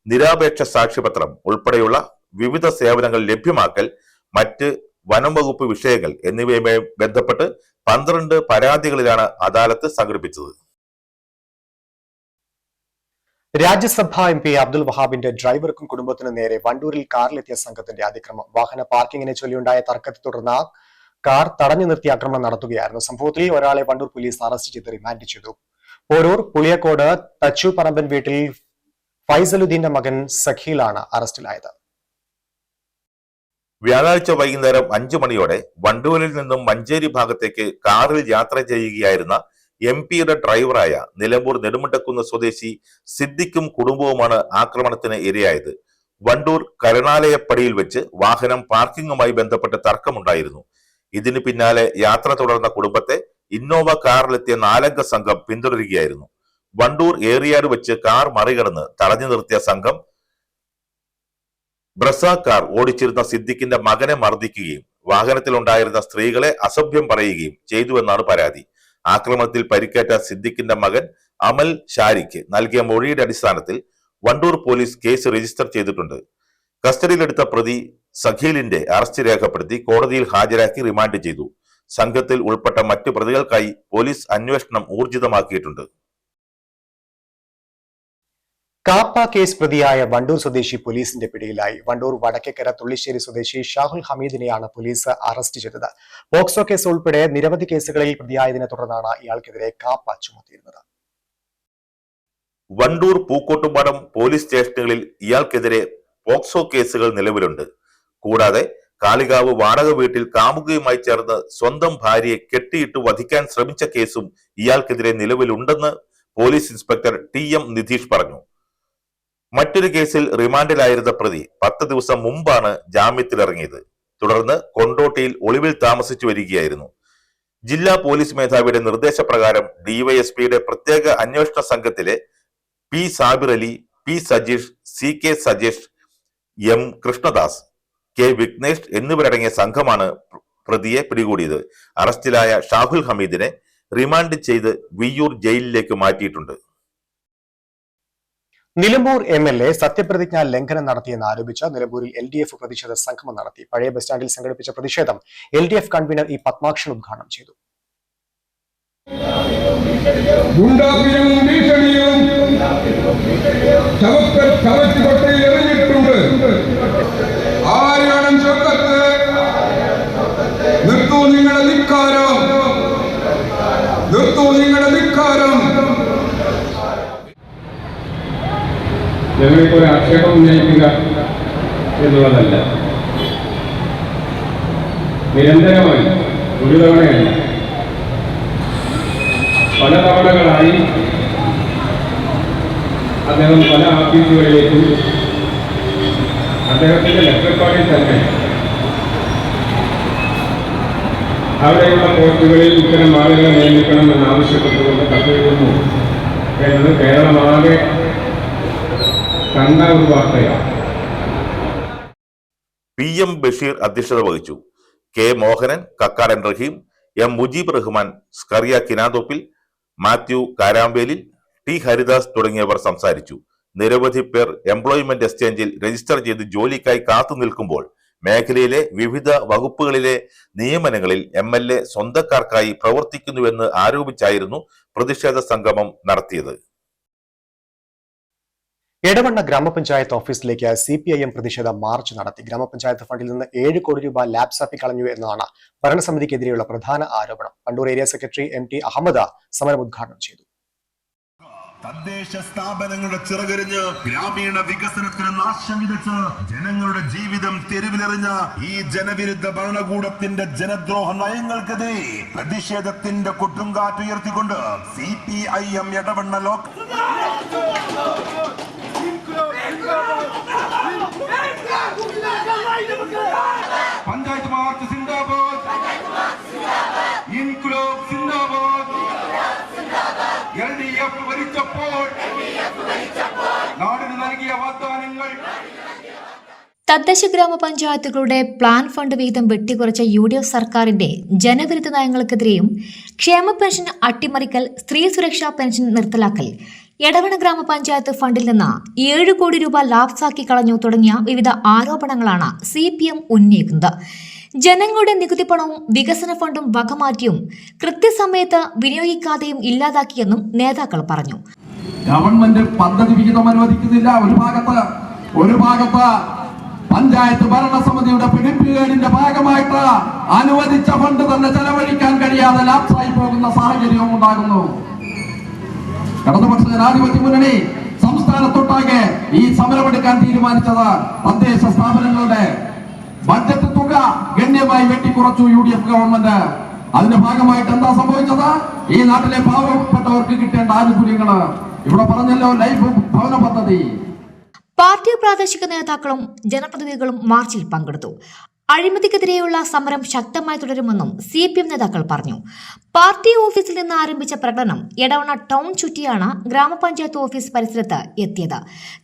നിരാപേക്ഷ സാക്ഷ്യപത്രം ഉൾപ്പെടെയുള്ള വിവിധ സേവനങ്ങൾ ലഭ്യമാക്കൽ, മറ്റ് വനം വകുപ്പ് വിഷയങ്ങൾ എന്നിവയുമായി ബന്ധപ്പെട്ട് 12 പരാതികളിലാണ് അദാലത്ത് സംഘടിപ്പിച്ചത്. രാജ്യസഭാ MP അബ്ദുൽ വഹാബിന്റെ ഡ്രൈവർക്കും കുടുംബത്തിനും നേരെ വണ്ടൂരിൽ കാറിലെത്തിയ സംഘത്തിന്റെ അതിക്രമം. വാഹന പാർക്കിങ്ങിനെ ചൊല്ലിയുണ്ടായ തർക്കത്തെ തുടർന്ന് കാർ തടഞ്ഞു നിർത്തി ആക്രമണം നടത്തുകയായിരുന്നു. സംഭവത്തിൽ ഒരാളെ വണ്ടൂർ പോലീസ് അറസ്റ്റ് ചെയ്ത് റിമാൻഡ് ചെയ്തു. പോരൂർ പുളിയക്കോട് തച്ചു പറമ്പൻ വീട്ടിൽ ഫൈസലുദ്ദീന്റെ മകൻ സഖീലാണ് അറസ്റ്റിലായത്. വ്യാഴാഴ്ച വൈകുന്നേരം 5 മണിയോടെ വണ്ടൂരിൽ നിന്നും മഞ്ചേരി ഭാഗത്തേക്ക് കാറിൽ യാത്ര ചെയ്യുകയായിരുന്ന MP-യുടെ ഡ്രൈവറായ നിലമ്പൂർ നെടുമുണ്ടക്കുന്ന് സ്വദേശി സിദ്ദിഖും കുടുംബവുമാണ് ആക്രമണത്തിന് ഇരയായത്. വണ്ടൂർ കരുണാലയപ്പടിയിൽ വെച്ച് വാഹനം പാർക്കിങ്ങുമായി ബന്ധപ്പെട്ട് തർക്കമുണ്ടായിരുന്നു. ഇതിന് പിന്നാലെ യാത്ര തുടർന്ന കുടുംബത്തെ ഇന്നോവ കാറിലെത്തിയ 4 അംഗ സംഘം പിന്തുടരുകയായിരുന്നു. വണ്ടൂർ ഏറിയാട് വെച്ച് കാർ മറികടന്ന് തടഞ്ഞു നിർത്തിയ സംഘം ബ്രസ കാർ ഓടിച്ചിരുന്ന സിദ്ദിഖിന്റെ മകനെ മർദ്ദിക്കുകയും വാഹനത്തിലുണ്ടായിരുന്ന സ്ത്രീകളെ അസഭ്യം പറയുകയും ചെയ്തുവെന്നാണ് പരാതി. ആക്രമണത്തിൽ പരിക്കേറ്റ സിദ്ദിഖിന്റെ മകൻ അമൽ ഷാരിക്ക് നൽകിയ മൊഴിയുടെ അടിസ്ഥാനത്തിൽ വണ്ടൂർ പോലീസ് കേസ് രജിസ്റ്റർ ചെയ്തിട്ടുണ്ട്. കസ്റ്റഡിയിലെടുത്ത പ്രതി സഖീലിന്റെ അറസ്റ്റ് രേഖപ്പെടുത്തി കോടതിയിൽ ഹാജരാക്കി റിമാൻഡ് ചെയ്തു. സംഘത്തിൽ ഉൾപ്പെട്ട മറ്റു പ്രതികൾക്കായി പോലീസ് അന്വേഷണം ഊർജിതമാക്കിയിട്ടുണ്ട്. കാപ്പ കേസ് പ്രതിയായ വണ്ടൂർ സ്വദേശി പോലീസിന്റെ പിടിയിലായി. വണ്ടൂർ വടക്കേക്കര തുള്ളിശ്ശേരി സ്വദേശി ഷാഹുൽ ഹമീദിനെയാണ് പോലീസ് അറസ്റ്റ് ചെയ്തത്. പോക്സോ കേസ് ഉൾപ്പെടെ നിരവധി കേസുകളിൽ പ്രതിയായതിനെ തുടർന്നാണ് ഇയാൾക്കെതിരെ കാപ്പ ചുമത്തിയിരുന്നത്. വണ്ടൂർ പൂക്കോട്ടുംപാടം പോലീസ് സ്റ്റേഷനുകളിൽ ഇയാൾക്കെതിരെ പോക്സോ കേസുകൾ നിലവിലുണ്ട്. കൂടാതെ കാളികാവ് വാടക വീട്ടിൽ കാമുകയുമായി ചേർന്ന് സ്വന്തം ഭാര്യയെ കെട്ടിയിട്ട് വധിക്കാൻ ശ്രമിച്ച കേസും ഇയാൾക്കെതിരെ നിലവിലുണ്ടെന്ന് പോലീസ് ഇൻസ്പെക്ടർ TM നിതീഷ് പറഞ്ഞു. മറ്റൊരു കേസിൽ റിമാൻഡിലായിരുന്ന പ്രതി 10 ദിവസം മുമ്പാണ് ജാമ്യത്തിലിറങ്ങിയത്. തുടർന്ന് കൊണ്ടോട്ടിയിൽ ഒളിവിൽ താമസിച്ചു വരികയായിരുന്നു. ജില്ലാ പോലീസ് മേധാവിയുടെ നിർദ്ദേശപ്രകാരം ഡിവൈഎസ്പിയുടെ പ്രത്യേക അന്വേഷണ സംഘത്തിലെ P Sabir Ali, P Sajeesh, CK Sajesh, M Krishnadas, K Vignesh എന്നിവരടങ്ങിയ സംഘമാണ് പ്രതിയെ പിടികൂടിയത്. അറസ്റ്റിലായ ഷാഹുൽ ഹമീദിനെ റിമാൻഡ് ചെയ്ത് വിയ്യൂർ ജയിലിലേക്ക് മാറ്റിയിട്ടുണ്ട്. നിലമ്പൂർ MLA സത്യപ്രതിജ്ഞാ ലംഘനം നടത്തിയെന്ന് ആരോപിച്ച് നിലമ്പൂരിൽ LDF പ്രതിഷേധ സംഗമം നടത്തി. പഴയ ബസ് സ്റ്റാൻഡിൽ സംഘടിപ്പിച്ച പ്രതിഷേധം LDF കൺവീനർ E പത്മാക്ഷൻ ഉദ്ഘാടനം ചെയ്തു. ഞങ്ങൾക്കൊരു ആക്ഷേപം ഉന്നയിക്കുക എന്നുള്ളതല്ല, നിരന്തരമായി ഒരു തവണയല്ല പല തവണകളായി അദ്ദേഹം പല ഓഫീസുകളിലേക്കും അദ്ദേഹത്തിന്റെ ലെറ്റർപാഡിൽ തന്നെ അവിടെയുള്ള പോസ്റ്റുകളിൽ ഇത്തരം ആളുകളെ നിയമിക്കണമെന്ന് ആവശ്യപ്പെട്ടുകൊണ്ട് കത്തെഴുതുന്നു എന്നത് കേരളമാകെ കണ്ട ഒരു വാർത്തയാണ്. PM ബഷീർ അധ്യക്ഷത വഹിച്ചു. K മോഹനൻ, കക്കാടൻ റഹീം, M മുജീബ് റഹ്മാൻ, സ്കറിയ കിനാതോപ്പിൽ, മാത്യു കാരാമ്പേലിൽ, T ഹരിദാസ് തുടങ്ങിയവർ സംസാരിച്ചു. നിരവധി പേർ എംപ്ലോയ്മെന്റ് എക്സ്ചേഞ്ചിൽ രജിസ്റ്റർ ചെയ്ത് ജോലിക്കായി കാത്തു നിൽക്കുമ്പോൾ മേഖലയിലെ വിവിധ വകുപ്പുകളിലെ നിയമനങ്ങളിൽ MLA സ്വന്തക്കാർക്കായി പ്രവർത്തിക്കുന്നുവെന്ന് ആരോപിച്ചായിരുന്നു പ്രതിഷേധ സംഗമം നടത്തിയത്. എടവണ്ണ ഗ്രാമപഞ്ചായത്ത് ഓഫീസിലേക്ക് CPIM പ്രതിഷേധ മാർച്ച് നടത്തി. ഗ്രാമപഞ്ചായത്ത് ഫണ്ടിൽ നിന്ന് 7 കോടി രൂപ ലാപ്സാക്കി കളഞ്ഞു എന്നതാണ് ഭരണസമിതിക്കെതിരെയുള്ള പ്രധാന ആരോപണം. Wandoor area secretary MT Ahammed സമരം ഉദ്ഘാടനം ചെയ്തു. തദ്ദേശ സ്ഥാപനങ്ങളുടെ ചിറകരിഞ്ഞ് ഗ്രാമീണ വികസനത്തിന് നാശം വിതച്ച് ജനങ്ങളുടെ ജീവിതം തെരുവിലെറിഞ്ഞ ഈ ജനവിരുദ്ധ ഭരണകൂടത്തിന്റെ ജനദ്രോഹ നയങ്ങൾക്കെതിരെ പ്രതിഷേധത്തിന്റെ കൊടുങ്കാറ്റുയർത്തിക്കൊണ്ട് CPIM എടവണ്ണ പഞ്ചായത്ത് മാർച്ച് സിന്ദാബാദ്, ഇൻക്ലൂബ് സിന്ദാബാദ്. LDF ഭരിച്ചപ്പോൾ നാടിന് നൽകിയ വാഗ്ദാനങ്ങൾ. തദ്ദേശ ഗ്രാമപഞ്ചായത്തുകളുടെ പ്ലാൻ ഫണ്ട് വിഹിതം വെട്ടിക്കുറച്ച UDF സർക്കാരിന്റെ ജനവിരുദ്ധ നയങ്ങൾക്കെതിരെയും ക്ഷേമ പെൻഷൻ അട്ടിമറിക്കൽ, സ്ത്രീ സുരക്ഷാ പെൻഷൻ നിർത്തലാക്കൽ, എടവണ്ണ ഗ്രാമപഞ്ചായത്ത് ഫണ്ടിൽ നിന്ന് 7 കോടി രൂപ ലാപ്സാക്കി കളഞ്ഞു തുടങ്ങിയ വിവിധ ആരോപണങ്ങളാണ് CPM ഉന്നയിക്കുന്നത്. ജനങ്ങളുടെ നികുതി പണവും വികസന ഫണ്ടും വകമാറ്റിയും കൃത്യസമയത്ത് വിനിയോഗിക്കാതെയും ഇല്ലാതാക്കിയെന്നും നേതാക്കൾ പറഞ്ഞു. ഗവൺമെന്റ് പദ്ധതി വിഹിതം അനുവദിക്കുന്നില്ല. ഒരു ഭാഗത്ത് പഞ്ചായത്ത് ഭരണസമിതിയുടെ പിടിപ്പുകേടിന്റെ ഭാഗമായിട്ട് അനുവദിച്ച ഫണ്ട് തന്നെ ചെലവഴിക്കാൻ കഴിയാതെ ലാപ്സായി പോകുന്ന സാഹചര്യവും ഉണ്ടാകുന്നു. ഇടതുപക്ഷ ജനാധിപത്യ മുന്നണി സംസ്ഥാനത്തൊട്ടാകെ ഈ സമരമെടുക്കാൻ തീരുമാനിച്ചത് തദ്ദേശ സ്ഥാപനങ്ങളുടെ ബഡ്ജറ്റ് തുക ഗണ്യമായി വെട്ടിക്കുറച്ചു UDF ഗവൺമെന്റ്. അതിന്റെ ഭാഗമായിട്ട് എന്താ സംഭവിച്ചത്? ഈ നാട്ടിലെ പാവപ്പെട്ടവർക്ക് കിട്ടേണ്ട ആനുകൂല്യങ്ങള് ഇവിടെ പറഞ്ഞല്ലോ, ലൈഫ് ഭവന പദ്ധതി. പാർട്ടി പ്രാദേശിക നേതാക്കളും ജനപ്രതിനിധികളും മാർച്ചിൽ പങ്കെടുത്തു. അഴിമതിക്കെതിരെയുള്ള സമരം ശക്തമായി തുടരുമെന്നും CPM നേതാക്കൾ പറഞ്ഞു. പാർട്ടി ഓഫീസിൽ നിന്ന് ആരംഭിച്ച പ്രകടനം എടവണ്ണ ടൗൺ ചുറ്റിയാണ് ഗ്രാമപഞ്ചായത്ത് ഓഫീസ് പരിസരത്ത് എത്തിയത്.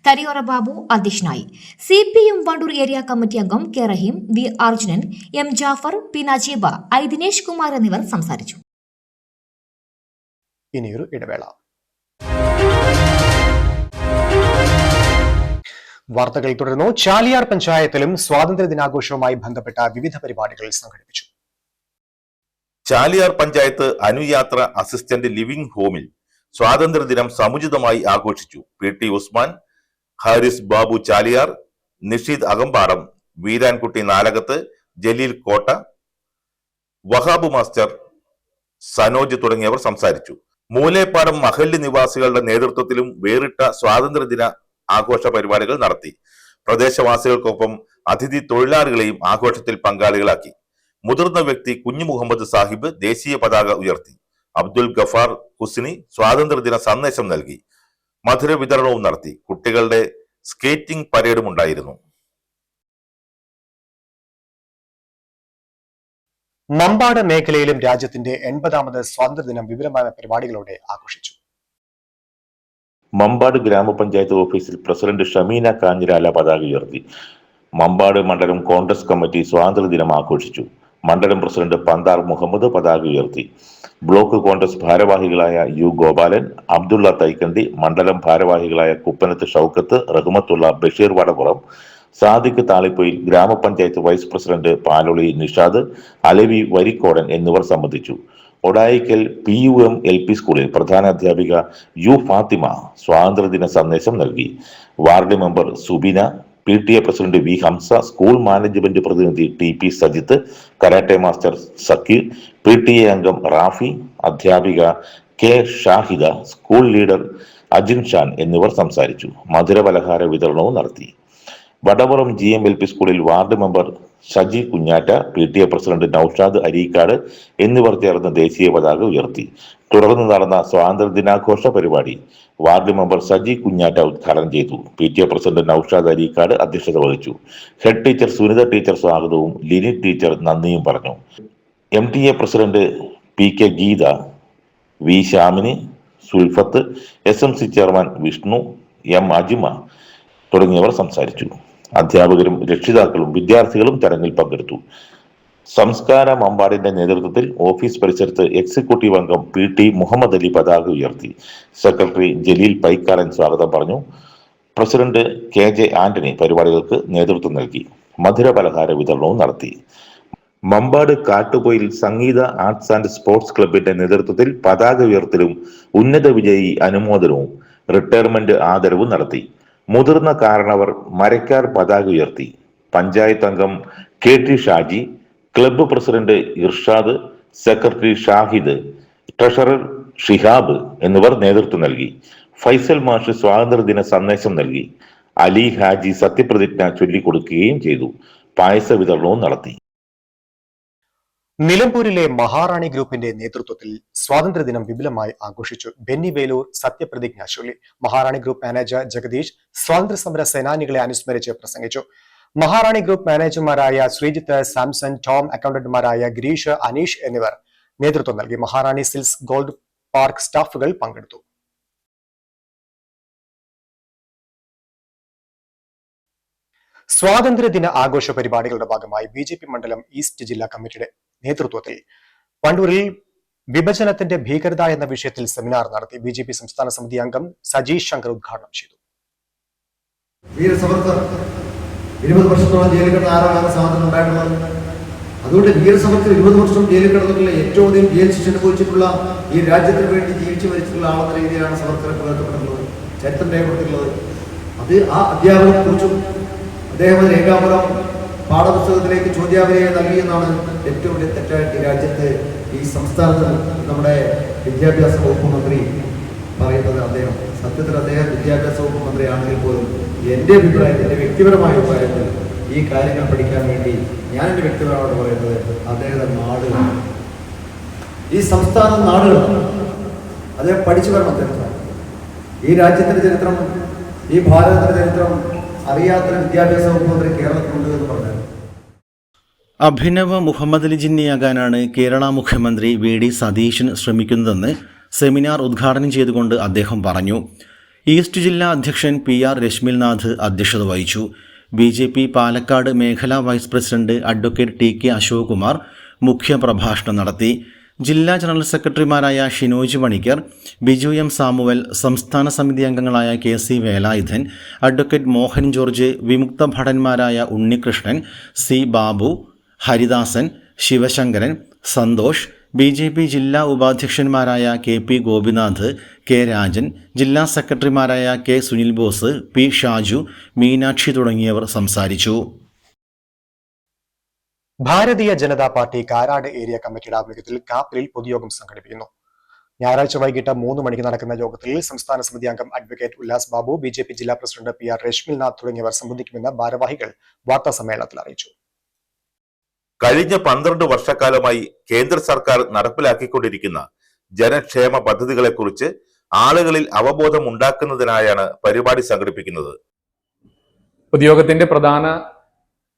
കരിയോറ ബാബു അധ്യക്ഷനായി. CPM വണ്ടൂർ ഏരിയ കമ്മിറ്റി അംഗം K Raheem, V Arjunan, M Jafar, P Najeeb, I Dinesh Kumar എന്നിവർ സംസാരിച്ചു. ഇനിയൊരു ഇടവേള. വാർത്തകൾ തുടരുന്നു. ചാലിയാർ പഞ്ചായത്തിലും സ്വാതന്ത്ര്യ ദിനാഘോഷവുമായി ബന്ധപ്പെട്ട വിവിധ പരിപാടികൾ സംഘടിപ്പിച്ചു. ചാലിയാർ പഞ്ചായത്ത് അനുയാത്ര അസിസ്റ്റന്റ് ലിവിംഗ് ഹോമിൽ സ്വാതന്ത്ര്യദിനം സമുചിതമായി ആഘോഷിച്ചു. PT ഉസ്മാൻ, ഹാരിസ് ബാബു ചാലിയാർ, നിഷീദ് അകമ്പാടം, വീരാൻകുട്ടി നാലകത്ത്, ജലീൽ കോട്ട, വഹാബ് മാസ്റ്റർ, സനോജ് തുടങ്ങിയവർ സംസാരിച്ചു. മൂലേപ്പാടം മഹല്ല് നിവാസികളുടെ നേതൃത്വത്തിലും വേറിട്ട സ്വാതന്ത്ര്യദിന ആഘോഷ പരിപാടികൾ നടത്തി. പ്രദേശവാസികൾക്കൊപ്പം അതിഥി തൊഴിലാളികളെയും ആഘോഷത്തിൽ പങ്കാളികളാക്കി. മുതിർന്ന വ്യക്തി കുഞ്ഞു മുഹമ്മദ് സാഹിബ് ദേശീയ പതാക ഉയർത്തി. അബ്ദുൽ ഗഫാർ ഹുസ്നി സ്വാതന്ത്ര്യദിന സന്ദേശം നൽകി. മധുര വിതരണവും നടത്തി. കുട്ടികളുടെ സ്കേറ്റിംഗ് പരേഡും ഉണ്ടായിരുന്നു. മമ്പാട് മേഖലയിലും രാജ്യത്തിന്റെ 80ാമത് സ്വാതന്ത്ര്യദിനം വിപുലമായ പരിപാടികളോടെ ആഘോഷിച്ചു. മമ്പാട് ഗ്രാമപഞ്ചായത്ത് ഓഫീസിൽ പ്രസിഡന്റ് ഷമീന കാഞ്ഞിരാല പതാക ഉയർത്തി. മമ്പാട് മണ്ഡലം കോൺഗ്രസ് കമ്മിറ്റി സ്വാതന്ത്ര്യദിനം ആഘോഷിച്ചു. മണ്ഡലം പ്രസിഡന്റ് പന്താർ മുഹമ്മദ് പതാക ഉയർത്തി. ബ്ലോക്ക് കോൺഗ്രസ് ഭാരവാഹികളായ U ഗോപാലൻ, അബ്ദുള്ള തൈക്കണ്ടി, മണ്ഡലം ഭാരവാഹികളായ കുപ്പനത്ത് ഷൗക്കത്ത്, റഹ്മത്തുള്ള, ബഷീർ വടപുറം, സാദിഖ് താളിപ്പൊയിൽ, ഗ്രാമപഞ്ചായത്ത് വൈസ് പ്രസിഡന്റ് പാലോളി നിഷാദ്, അലവി വരിക്കോടൻ എന്നിവർ സംബന്ധിച്ചു. ഒടായിക്കൽ PUM LP സ്കൂളിൽ പ്രധാന അധ്യാപിക U ഫാത്തിമ സ്വാതന്ത്ര്യദിന സന്ദേശം നൽകി. Ward member Subina, PTA president V Hamsa, school management പ്രതിനിധി TP Sajith, karate master Sakkeer, PTA അംഗം റാഫി, അധ്യാപിക K Shahida, school leader Ajin Shan എന്നിവർ സംസാരിച്ചു. മധുരപലഹാര വിതരണവും നടത്തി. വടവറം GM LP സ്കൂളിൽ ward member Shaji Kunhatta, PTA president Noushad Areekad എന്നിവർ ചേർന്ന് ദേശീയ പതാക ഉയർത്തി. തുടർന്ന് നടന്ന സ്വാതന്ത്ര്യദിനാഘോഷ പരിപാടി വാർഡ് മെമ്പർ ഷജി കുഞ്ഞാറ്റ ഉദ്ഘാടനം ചെയ്തു. PTA പ്രസിഡന്റ് നൌഷാദ് അരീക്കാട് അധ്യക്ഷത വഹിച്ചു. ഹെഡ് ടീച്ചർ സുനിത ടീച്ചർ സ്വാഗതവും ലിനി ടീച്ചർ നന്ദിയും പറഞ്ഞു. MTA president PK Geetha, V Shyamini, Sulfath, SMC chairman Vishnu, M Ajima തുടങ്ങിയവർ സംസാരിച്ചു. അധ്യാപകരും രക്ഷിതാക്കളും വിദ്യാർത്ഥികളും ചടങ്ങിൽ പങ്കെടുത്തു. സംസ്കാര മമ്പാടിന്റെ നേതൃത്വത്തിൽ ഓഫീസ് പരിസരത്ത് എക്സിക്യൂട്ടീവ് അംഗം PT മുഹമ്മദ് അലി പതാക ഉയർത്തി. സെക്രട്ടറി ജലീൽ പൈക്കാരൻ സ്വാഗതം പറഞ്ഞു. പ്രസിഡന്റ് KJ ആന്റണി പരിപാടികൾക്ക് നേതൃത്വം നൽകി. മധുര പലഹാര വിതരണവും നടത്തി. മമ്പാട് കാട്ടുപോയിൽ സംഗീത ആർട്സ് ആൻഡ് സ്പോർട്സ് ക്ലബിന്റെ നേതൃത്വത്തിൽ പതാക ഉയർത്തലും ഉന്നത വിജയി അനുമോദനവും റിട്ടയർമെന്റ് ആദരവും നടത്തി. മുതിർന്ന കാരണവർ മരക്കാർ പതാക ഉയർത്തി. പഞ്ചായത്ത് അംഗം KT Shaji, club president Irshad, secretary Shahid, treasurer Shihab എന്നിവർ നേതൃത്വം നൽകി. ഫൈസൽ മാഷ് സ്വാതന്ത്ര്യദിന സന്ദേശം നൽകി. അലി ഹാജി സത്യപ്രതിജ്ഞ ചൊല്ലിക്കൊടുക്കുകയും ചെയ്തു. പായസ വിതരണവും നടത്തി. നിലമ്പൂരിലെ മഹാറാണി ഗ്രൂപ്പിന്റെ നേതൃത്വത്തിൽ സ്വാതന്ത്ര്യദിനം വിപുലമായി ആഘോഷിച്ചു. ബെന്നി വേലൂർ സത്യപ്രതിജ്ഞ ചൊല്ലി. മഹാറാണി ഗ്രൂപ്പ് മാനേജർ ജഗദീഷ് സ്വാതന്ത്ര്യസമര സേനാനികളെ അനുസ്മരിച്ച് പ്രസംഗിച്ചു. മഹാറാണി ഗ്രൂപ്പ് മാനേജർമാരായ ശ്രീജിത്ത്, സാംസൺ, ടോം, അക്കൗണ്ടന്റുമാരായ ഗിരീഷ്, അനീഷ് എന്നിവർ നേതൃത്വം നൽകി. മഹാറാണി സിൽസ് ഗോൾഡ് പാർക്ക് സ്റ്റാഫുകൾ പങ്കെടുത്തു. സ്വാതന്ത്ര്യദിന ആഘോഷ പരിപാടികളുടെ ഭാഗമായി BJP മണ്ഡലം ഈസ്റ്റ് ജില്ലാ കമ്മിറ്റിയുടെ നേതൃത്വത്തിൽ വണ്ടൂരിൽ വിഭജനത്തിന്റെ ഭീകരത എന്ന വിഷയത്തിൽ സെമിനാർ നടത്തി. BJP സംസ്ഥാന സമിതി അംഗം സജീഷ് ശങ്കർ ഉദ്ഘാടനം ചെയ്തു. വീര സവർക്കർ 20 വർഷത്തോളം ജയിലിൽ കിടന്ന ആരാണ് സ്വാതന്ത്ര്യം ഉണ്ടായിട്ടുള്ളത്? അതുകൊണ്ട് വീര സവർക്കർ 20 വർഷം ജയിലിൽ കിടന്നിട്ടുള്ള ഏറ്റവും അധികം ജയിൽ ശിക്ഷ അനുഭവിച്ചിട്ടുള്ള ഈ രാജ്യത്തിന് വേണ്ടി ജീവിച്ചു മരിച്ചിട്ടുള്ള ആളെന്ന രീതിയിലാണ് സവർക്കറെ പുലർത്തപ്പെട്ടിട്ടുള്ളത്, ചരിത്രം രേഖപ്പെടുത്തിയിട്ടുള്ളത്. അത് ആ അധ്യാപകനെ കുറിച്ചും അദ്ദേഹം രേഖാമൂലം പാഠപുസ്തകത്തിലേക്ക് ചോദ്യാവലിയെ നൽകിയെന്നാണ് ഏറ്റവും വലിയ തെറ്റായിട്ട് ഈ രാജ്യത്ത്, ഈ സംസ്ഥാനത്ത് നമ്മുടെ വിദ്യാഭ്യാസ വകുപ്പ് മന്ത്രി പറയുന്നത്. അദ്ദേഹം സത്യത്തിൽ അദ്ദേഹം വിദ്യാഭ്യാസ വകുപ്പ് മന്ത്രിയാണെങ്കിൽ പോലും എൻ്റെ അഭിപ്രായത്തിൽ, എൻ്റെ വ്യക്തിപരമായ അഭിപ്രായത്തിൽ ഈ കാര്യങ്ങൾ പഠിക്കാൻ വേണ്ടി ഞാൻ എൻ്റെ വ്യക്തിപരമായിട്ട് പറയുന്നത് അദ്ദേഹത്തെ നാടുകളാണ്, ഈ സംസ്ഥാനം നാടുകളാണ്. അദ്ദേഹം പഠിച്ചു വരണം ചരിത്രം. ഈ രാജ്യത്തിൻ്റെ ചരിത്രം, ഈ ഭാരതത്തിൻ്റെ ചരിത്രം അറിയാത്തൊരു വിദ്യാഭ്യാസ വകുപ്പ് മന്ത്രി കേരളത്തിലുണ്ട് എന്ന് പറഞ്ഞു. അഭിനവ മുഹമ്മദ് അലി ജിന്നിയാകാനാണ് കേരള മുഖ്യമന്ത്രി വി.ഡി. സതീശൻ ശ്രമിക്കുന്നതെന്ന് സെമിനാർ ഉദ്ഘാടനം ചെയ്തുകൊണ്ട് അദ്ദേഹം പറഞ്ഞു. ഈസ്റ്റ് ജില്ലാ അധ്യക്ഷൻ പി.ആർ. രശ്മിൽനാഥ് അധ്യക്ഷത വഹിച്ചു. ബി.ജെ.പി. പാലക്കാട് മേഖലാ vice president advocate T K. Ashok Kumar മുഖ്യപ്രഭാഷണം നടത്തി. ജില്ലാ ജനറൽ സെക്രട്ടറിമാരായ ഷിനോജ് പണിക്കർ, ബിജു എം സാമുവൽ, സംസ്ഥാന സമിതി അംഗങ്ങളായ K C. Velayudhan, advocate Mohan George, വിമുക്ത ഭടന്മാരായ ഉണ്ണികൃഷ്ണൻ, സി. ബാബു, ഹരിദാസൻ, ശിവശങ്കരൻ, സന്തോഷ്, ബി.ജെ.പി. ജില്ലാ ഉപാധ്യക്ഷന്മാരായ കെ.പി. ഗോപിനാഥ്, കെ. രാജൻ, ജില്ലാ സെക്രട്ടറിമാരായ കെ. സുനിൽ ബോസ്, പി. ഷാജു, മീനാക്ഷി തുടങ്ങിയവർ സംസാരിച്ചു. ഭാരതീയ ജനതാ പാർട്ടി കാരാട് ഏരിയ കമ്മിറ്റിയുടെ ആഭിമുഖ്യത്തിൽ കാപ്പിലിൽ പൊതുയോഗം സംഘടിപ്പിക്കുന്നു. ഞായറാഴ്ച വൈകിട്ട് 3 മണിക്ക് നടക്കുന്ന യോഗത്തിൽ സംസ്ഥാന സമിതി അംഗം അഡ്വക്കേറ്റ് ഉല്ലാസ് ബാബു, ബി.ജെ.പി. ജില്ലാ പ്രസിഡന്റ് പി.ആർ. രശ്മിൽനാഥ് തുടങ്ങിയവർ സംബന്ധിക്കുമെന്ന് ഭാരവാഹികൾ വാർത്താ സമ്മേളനത്തിൽ അറിയിച്ചു. കഴിഞ്ഞ 12 വർഷക്കാലമായി കേന്ദ്ര സർക്കാർ നടപ്പിലാക്കിക്കൊണ്ടിരിക്കുന്ന ജനക്ഷേമ പദ്ധതികളെക്കുറിച്ച് ആളുകളിൽ അവബോധം ഉണ്ടാക്കുന്നതിനായാണ് പരിപാടി സംഘടിപ്പിക്കുന്നത്. പൊതുയോഗത്തിന്റെ പ്രധാന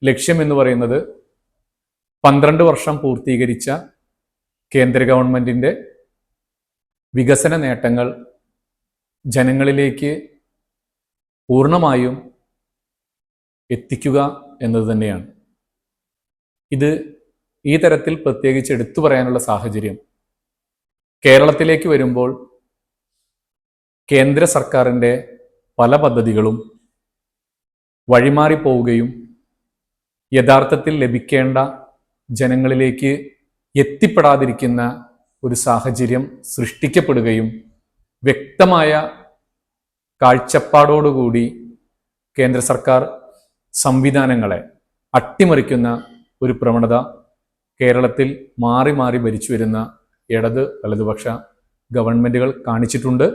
ലക്ഷ്യം എന്ന് പറയുന്നത് 12 വർഷം പൂർത്തീകരിച്ച കേന്ദ്ര ഗവൺമെന്റിന്റെ വികസന നേട്ടങ്ങൾ ജനങ്ങളിലേക്ക് പൂർണ്ണമായും എത്തിക്കുക എന്നത് തന്നെയാണ്. ഇത് ഈ തരത്തിൽ പ്രത്യേകിച്ച് എടുത്തു പറയാനുള്ള സാഹചര്യം കേരളത്തിലേക്ക് വരുമ്പോൾ കേന്ദ്ര സർക്കാരിൻ്റെ പല പദ്ധതികളും വഴിമാറിപ്പോവുകയും യഥാർത്ഥത്തിൽ ലഭിക്കേണ്ട ജനങ്ങളിലേക്ക് എത്തിപ്പെടാതിരിക്കുന്ന ഒരു സാഹചര്യം സൃഷ്ടിക്കപ്പെടുകയും വ്യക്തമായ കാഴ്ചപ്പാടോടുകൂടി കേന്ദ്ര സർക്കാർ സംവിധാനങ്ങളെ അട്ടിമറിക്കുന്ന ഒരു പ്രവണത കേരളത്തിൽ മാറി മാറി ഭരിച്ചു വരുന്ന ഇടത് വലതുപക്ഷ ഗവൺമെൻറ്റുകൾ കാണിച്ചിട്ടുണ്ട്.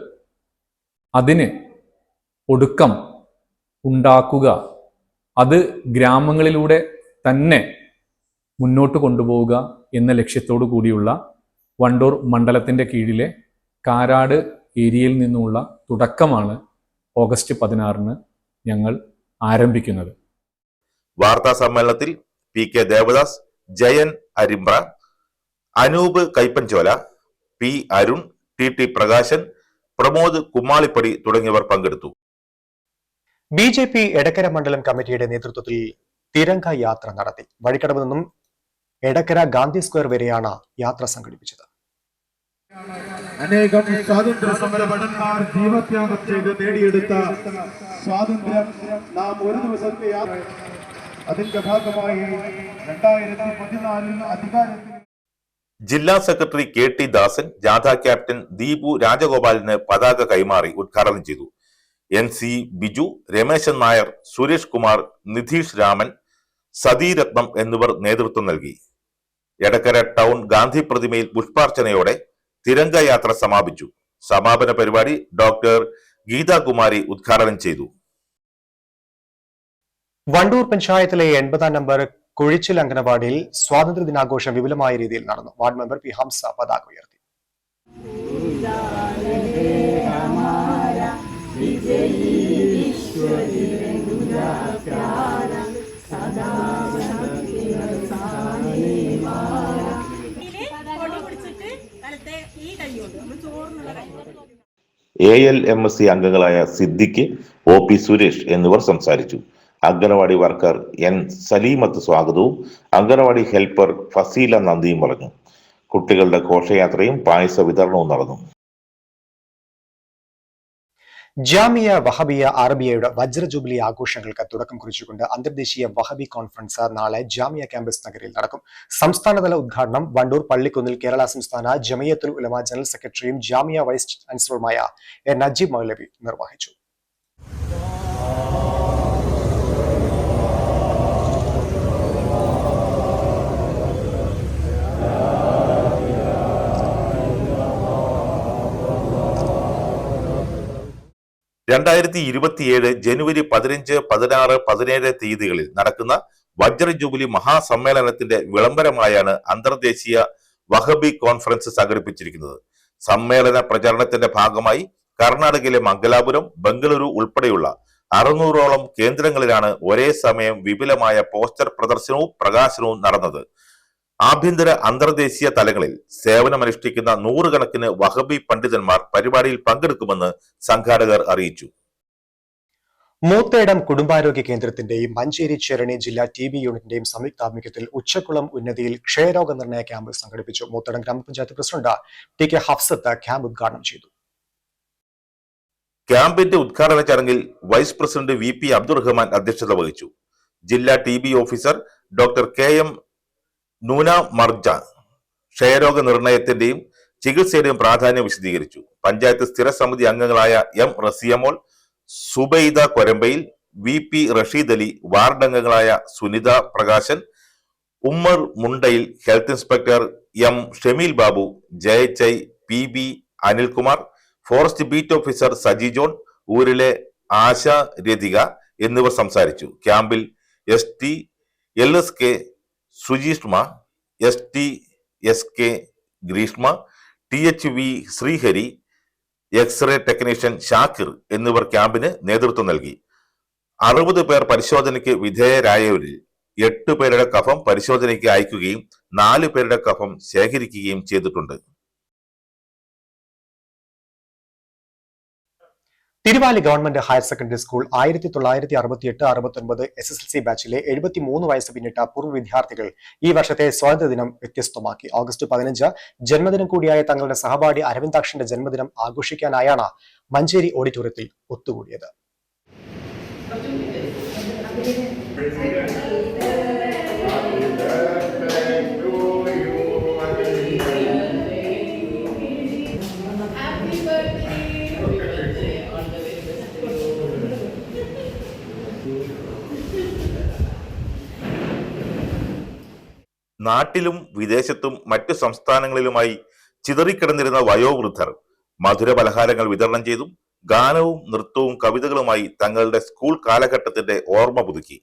അതിന് ഒടുക്കം ഉണ്ടാക്കുക, അത് ഗ്രാമങ്ങളിലൂടെ തന്നെ മുന്നോട്ട് കൊണ്ടുപോവുക എന്ന ലക്ഷ്യത്തോടു കൂടിയുള്ള വണ്ടൂർ മണ്ഡലത്തിൻ്റെ കീഴിലെ കാരാട് ഏരിയയിൽ നിന്നുള്ള തുടക്കമാണ് ഓഗസ്റ്റ് 16 ഞങ്ങൾ ആരംഭിക്കുന്നത്. വാർത്താ സമ്മേളനത്തിൽ P K Devadas, Jayan Arimbra, Anoop Kaippanchola, P Arun, T Prakashan, Pramod Kummalippadi തുടങ്ങിയവർ പങ്കെടുത്തു. ബി.ജെ.പി. എടക്കര മണ്ഡലം കമ്മിറ്റിയുടെ നേതൃത്വത്തിൽ തിരങ്ക യാത്ര നടത്തി. വഴിക്കടവ് നിന്നും എടക്കര ഗാന്ധി സ്ക്വയർ വരെയാണ് യാത്ര സംഘടിപ്പിച്ചത്. അനേകം സ്വാതന്ത്ര്യ സമര ഭടന്മാർ ജീവത്യാഗം ചെയ്ത് നേടിയെടുത്ത സ്വാതന്ത്ര്യം നാം ഒരു ദിവസത്തെ അതിന്റെ ഭാഗമായി 2014 അധികാരത്തിൽ ജില്ലാ സെക്രട്ടറി കെ.ടി. ദാസൻ ജാഥ ക്യാപ്റ്റൻ ദീപു രാജഗോപാലിന് പതാക കൈമാറി ഉദ്ഘാടനം ചെയ്തു. എൻ.സി. ബിജു, രമേശൻ നായർ, സുരേഷ് കുമാർ, നിധീഷ് രാമൻ, സതീരത്നം എന്നിവർ നേതൃത്വം നൽകി. എടക്കര ടൗൺ ഗാന്ധി പ്രതിമയിൽ പുഷ്പാർച്ചനയോടെ തിരങ്ക യാത്ര സമാപിച്ചു. സമാപന പരിപാടി ഡോക്ടർ ഗീതാകുമാരി ഉദ്ഘാടനം ചെയ്തു. വണ്ടൂർ പഞ്ചായത്തിലെ 80-ാം നമ്പർ കുഴിച്ചിൽ അംഗനവാടിയിൽ സ്വാതന്ത്ര്യ ദിനാഘോഷം വിപുലമായ രീതിയിൽ നടന്നു. വാർഡ് മെമ്പർ പി ഹംസ പതാക ഉയർത്തി. ALMSC അംഗങ്ങളായ സിദ്ദിഖ്, OP സുരേഷ് എന്നിവർ സംസാരിച്ചു. അംഗനവാടി വർക്കർ N സലീമത്ത് സ്വാഗതവും അംഗനവാടി ഹെൽപ്പർ ഫസീല നന്ദിയും പറഞ്ഞു. കുട്ടികളുടെ ഘോഷയാത്രയും പായസ വിതരണവും നടന്നു. ജാമിയ വഹബിയ അറബിയയുടെ വജ്ര ജൂബിലി ആഘോഷങ്ങൾക്ക് തുടക്കം കുറിച്ചുകൊണ്ട് അന്തർദേശീയ വഹബി കോൺഫറൻസ് നാളെ ജാമിയ ക്യാമ്പസ് നഗരിൽ നടക്കും. സംസ്ഥാനതല ഉദ്ഘാടനം വണ്ടൂർ പള്ളിക്കുന്നിൽ കേരള സംസ്ഥാന ജമയത്തുൽ ഉലമ ജനറൽ സെക്രട്ടറിയും ജാമിയ വൈസ് ചാൻസലറുമായ എ നജീബ് മൗലവി നിർവഹിച്ചു. ജനുവരി 15, 16, 17 തീയതികളിൽ നടക്കുന്ന വജ്ര ജൂബിലി മഹാസമ്മേളനത്തിന്റെ വിളംബരമായാണ് അന്തർദേശീയ വഹബി കോൺഫറൻസ് സംഘടിപ്പിച്ചിരിക്കുന്നത്. സമ്മേളന പ്രചരണത്തിന്റെ ഭാഗമായി കർണാടകയിലെ മംഗലാപുരം, ബംഗളൂരു ഉൾപ്പെടെയുള്ള 600ഓളം കേന്ദ്രങ്ങളിലാണ് ഒരേ സമയം വിപുലമായ പോസ്റ്റർ പ്രദർശനവും പ്രകാശനവും നടന്നത്. ആഭ്യന്തര അന്തർദേശീയ തലങ്ങളിൽ സേവനമനുഷ്ഠിക്കുന്ന നൂറുകണക്കിന് വഹബി പണ്ഡിതന്മാർ പരിപാടിയിൽ പങ്കെടുക്കുമെന്ന് സംഘാടകർ അറിയിച്ചു. മൂത്തേടം കുടുംബാരോഗ്യ കേന്ദ്രത്തിന്റെയും മഞ്ചേരി ചെരണി ജില്ലാ TB യൂണിറ്റിന്റെയും സംയുക്താഭിമുഖ്യത്തിൽ ഉച്ചക്കുളം ഉന്നതിയിൽ ക്ഷയരോഗ നിർണയ ക്യാമ്പ് സംഘടിപ്പിച്ചു. മൂത്തേടം ഗ്രാമപഞ്ചായത്ത് പ്രസിഡന്റ് TK ഹഫ്സത്ത് ക്യാമ്പ് ഉദ്ഘാടനം ചെയ്തു. ക്യാമ്പിന്റെ ഉദ്ഘാടന ചടങ്ങിൽ വൈസ് പ്രസിഡന്റ് VP അബ്ദുറഹ്മാൻ അധ്യക്ഷത വഹിച്ചു. ജില്ലാ TB officer doctor KM Noona Marja ക്ഷയരോഗ നിർണയത്തിന്റെയും ചികിത്സയുടെയും പ്രാധാന്യം വിശദീകരിച്ചു. പഞ്ചായത്ത് സ്ഥിരസമിതി അംഗങ്ങളായ M Raziyamol, Subaida Korambayil, VP Rasheed Ali, ward അംഗങ്ങളായ Sunitha Prakashan, Ummer Mundayil, health inspector M Shameel Babu, JHI PB Anilkumar, forest beat officer Saji John, ഊരിലെ ആശ രതിക എന്നിവർ സംസാരിച്ചു. ക്യാമ്പിൽ ST LSK Sujeeshma, ST SK Greeshma, THV Sreehari, x-ray technician Shakir എന്നിവർ ക്യാമ്പിന് നേതൃത്വം നൽകി. 60 പേർ പരിശോധനയ്ക്ക് വിധേയരായവരിൽ 8 പേരുടെ കഫം പരിശോധനയ്ക്ക് അയക്കുകയും 4 പേരുടെ കഫം ശേഖരിക്കുകയും ചെയ്തിട്ടുണ്ട്. Thiruvali government higher secondary school 1968-69 SSLC ബാച്ചിലെ 73 വയസ്സ് പിന്നിട്ട പൂർവ്വ വിദ്യാർത്ഥികൾ ഈ വർഷത്തെ സ്വാതന്ത്ര്യദിനം വ്യത്യസ്തമാക്കി. ഓഗസ്റ്റ് 15 ജന്മദിനം കൂടിയായ തങ്ങളുടെ സഹപാഠി അരവിന്ദാക്ഷന്റെ ജന്മദിനം ആഘോഷിക്കാനായാണ് മഞ്ചേരി ഓഡിറ്റോറിയത്തിൽ ഒത്തുകൂടിയത്. നാട്ടിലും വിദേശത്തും മറ്റു സംസ്ഥാനങ്ങളിലുമായി ചിതറിക്കിടന്നിരുന്ന വയോവൃദ്ധർ മധുര പലഹാരങ്ങൾ വിതരണം ചെയ്തും ഗാനവും നൃത്തവും കവിതകളുമായി തങ്ങളുടെ സ്കൂൾ കാലഘട്ടത്തിന്റെ ഓർമ്മ പുതുക്കി.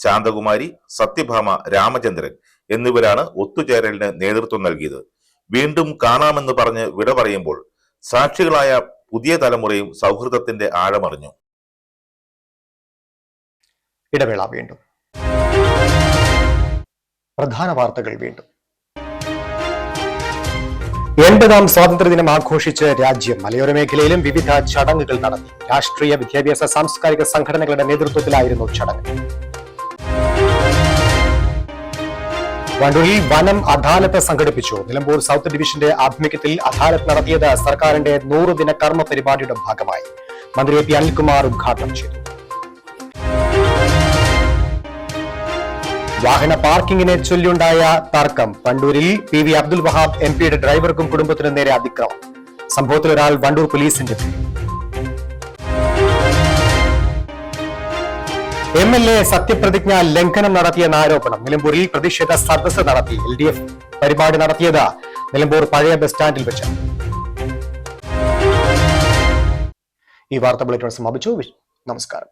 ശാന്തകുമാരി, സത്യഭാമ, രാമചന്ദ്രൻ എന്നിവരാണ് ഒത്തുചേരലിന് നേതൃത്വം നൽകിയത്. വീണ്ടും കാണാമെന്ന് പറഞ്ഞ് വിട പറയുമ്പോൾ സാക്ഷികളായ പുതിയ തലമുറയും സൗഹൃദത്തിന്റെ ആഴമറിഞ്ഞു. ഇടവേള വീണ്ടും. പ്രധാന വാർത്തകൾ വീണ്ടും. 80ാം സ്വാതന്ത്ര്യദിനം ആഘോഷിച്ച് രാജ്യം. മലയോര മേഖലയിലും വിവിധ ചടങ്ങുകൾ നടത്തി. രാഷ്ട്രീയ, വിദ്യാഭ്യാസ, സാംസ്കാരിക സംഘടനകളുടെ നേതൃത്വത്തിലായിരുന്നു ചടങ്ങ്. വണ്ടൂരിൽ വനം അദാലത്ത് സംഘടിപ്പിച്ചു. നിലമ്പൂർ സൗത്ത് ഡിവിഷന്റെ ആഭിമുഖ്യത്തിൽ അദാലത്ത് നടത്തിയത് സർക്കാരിന്റെ 100 ദിന കർമ്മ പരിപാടിയുടെ ഭാഗമായി. മന്ത്രി AP അനിൽകുമാർ ഉദ്ഘാടനം ചെയ്തു. വാഹന പാർക്കിങ്ങിനെ ചൊല്ലിയുണ്ടായ തർക്കം. വണ്ടൂരിൽ PV അബ്ദുൽ വഹാബ് MPയുടെ ഡ്രൈവർക്കും കുടുംബത്തിനും നേരെ അതിക്രമം. സംഭവത്തിൽ ഒരാൾ വണ്ടൂർ പോലീസിന്റെ MLA സത്യപ്രതിജ്ഞ ലംഘനം നടത്തിയെന്ന ആരോപണം. നിലമ്പൂരിൽ പ്രതിഷേധ സദസ്സ് നടത്തി. LDF പരിപാടി നടത്തിയത് നിലമ്പൂർ പഴയ ബസ് സ്റ്റാൻഡിൽ വെച്ച്. ഈ വാർത്താ ബുള്ളറ്റിൻ സമാപിച്ചു. നമസ്കാരം.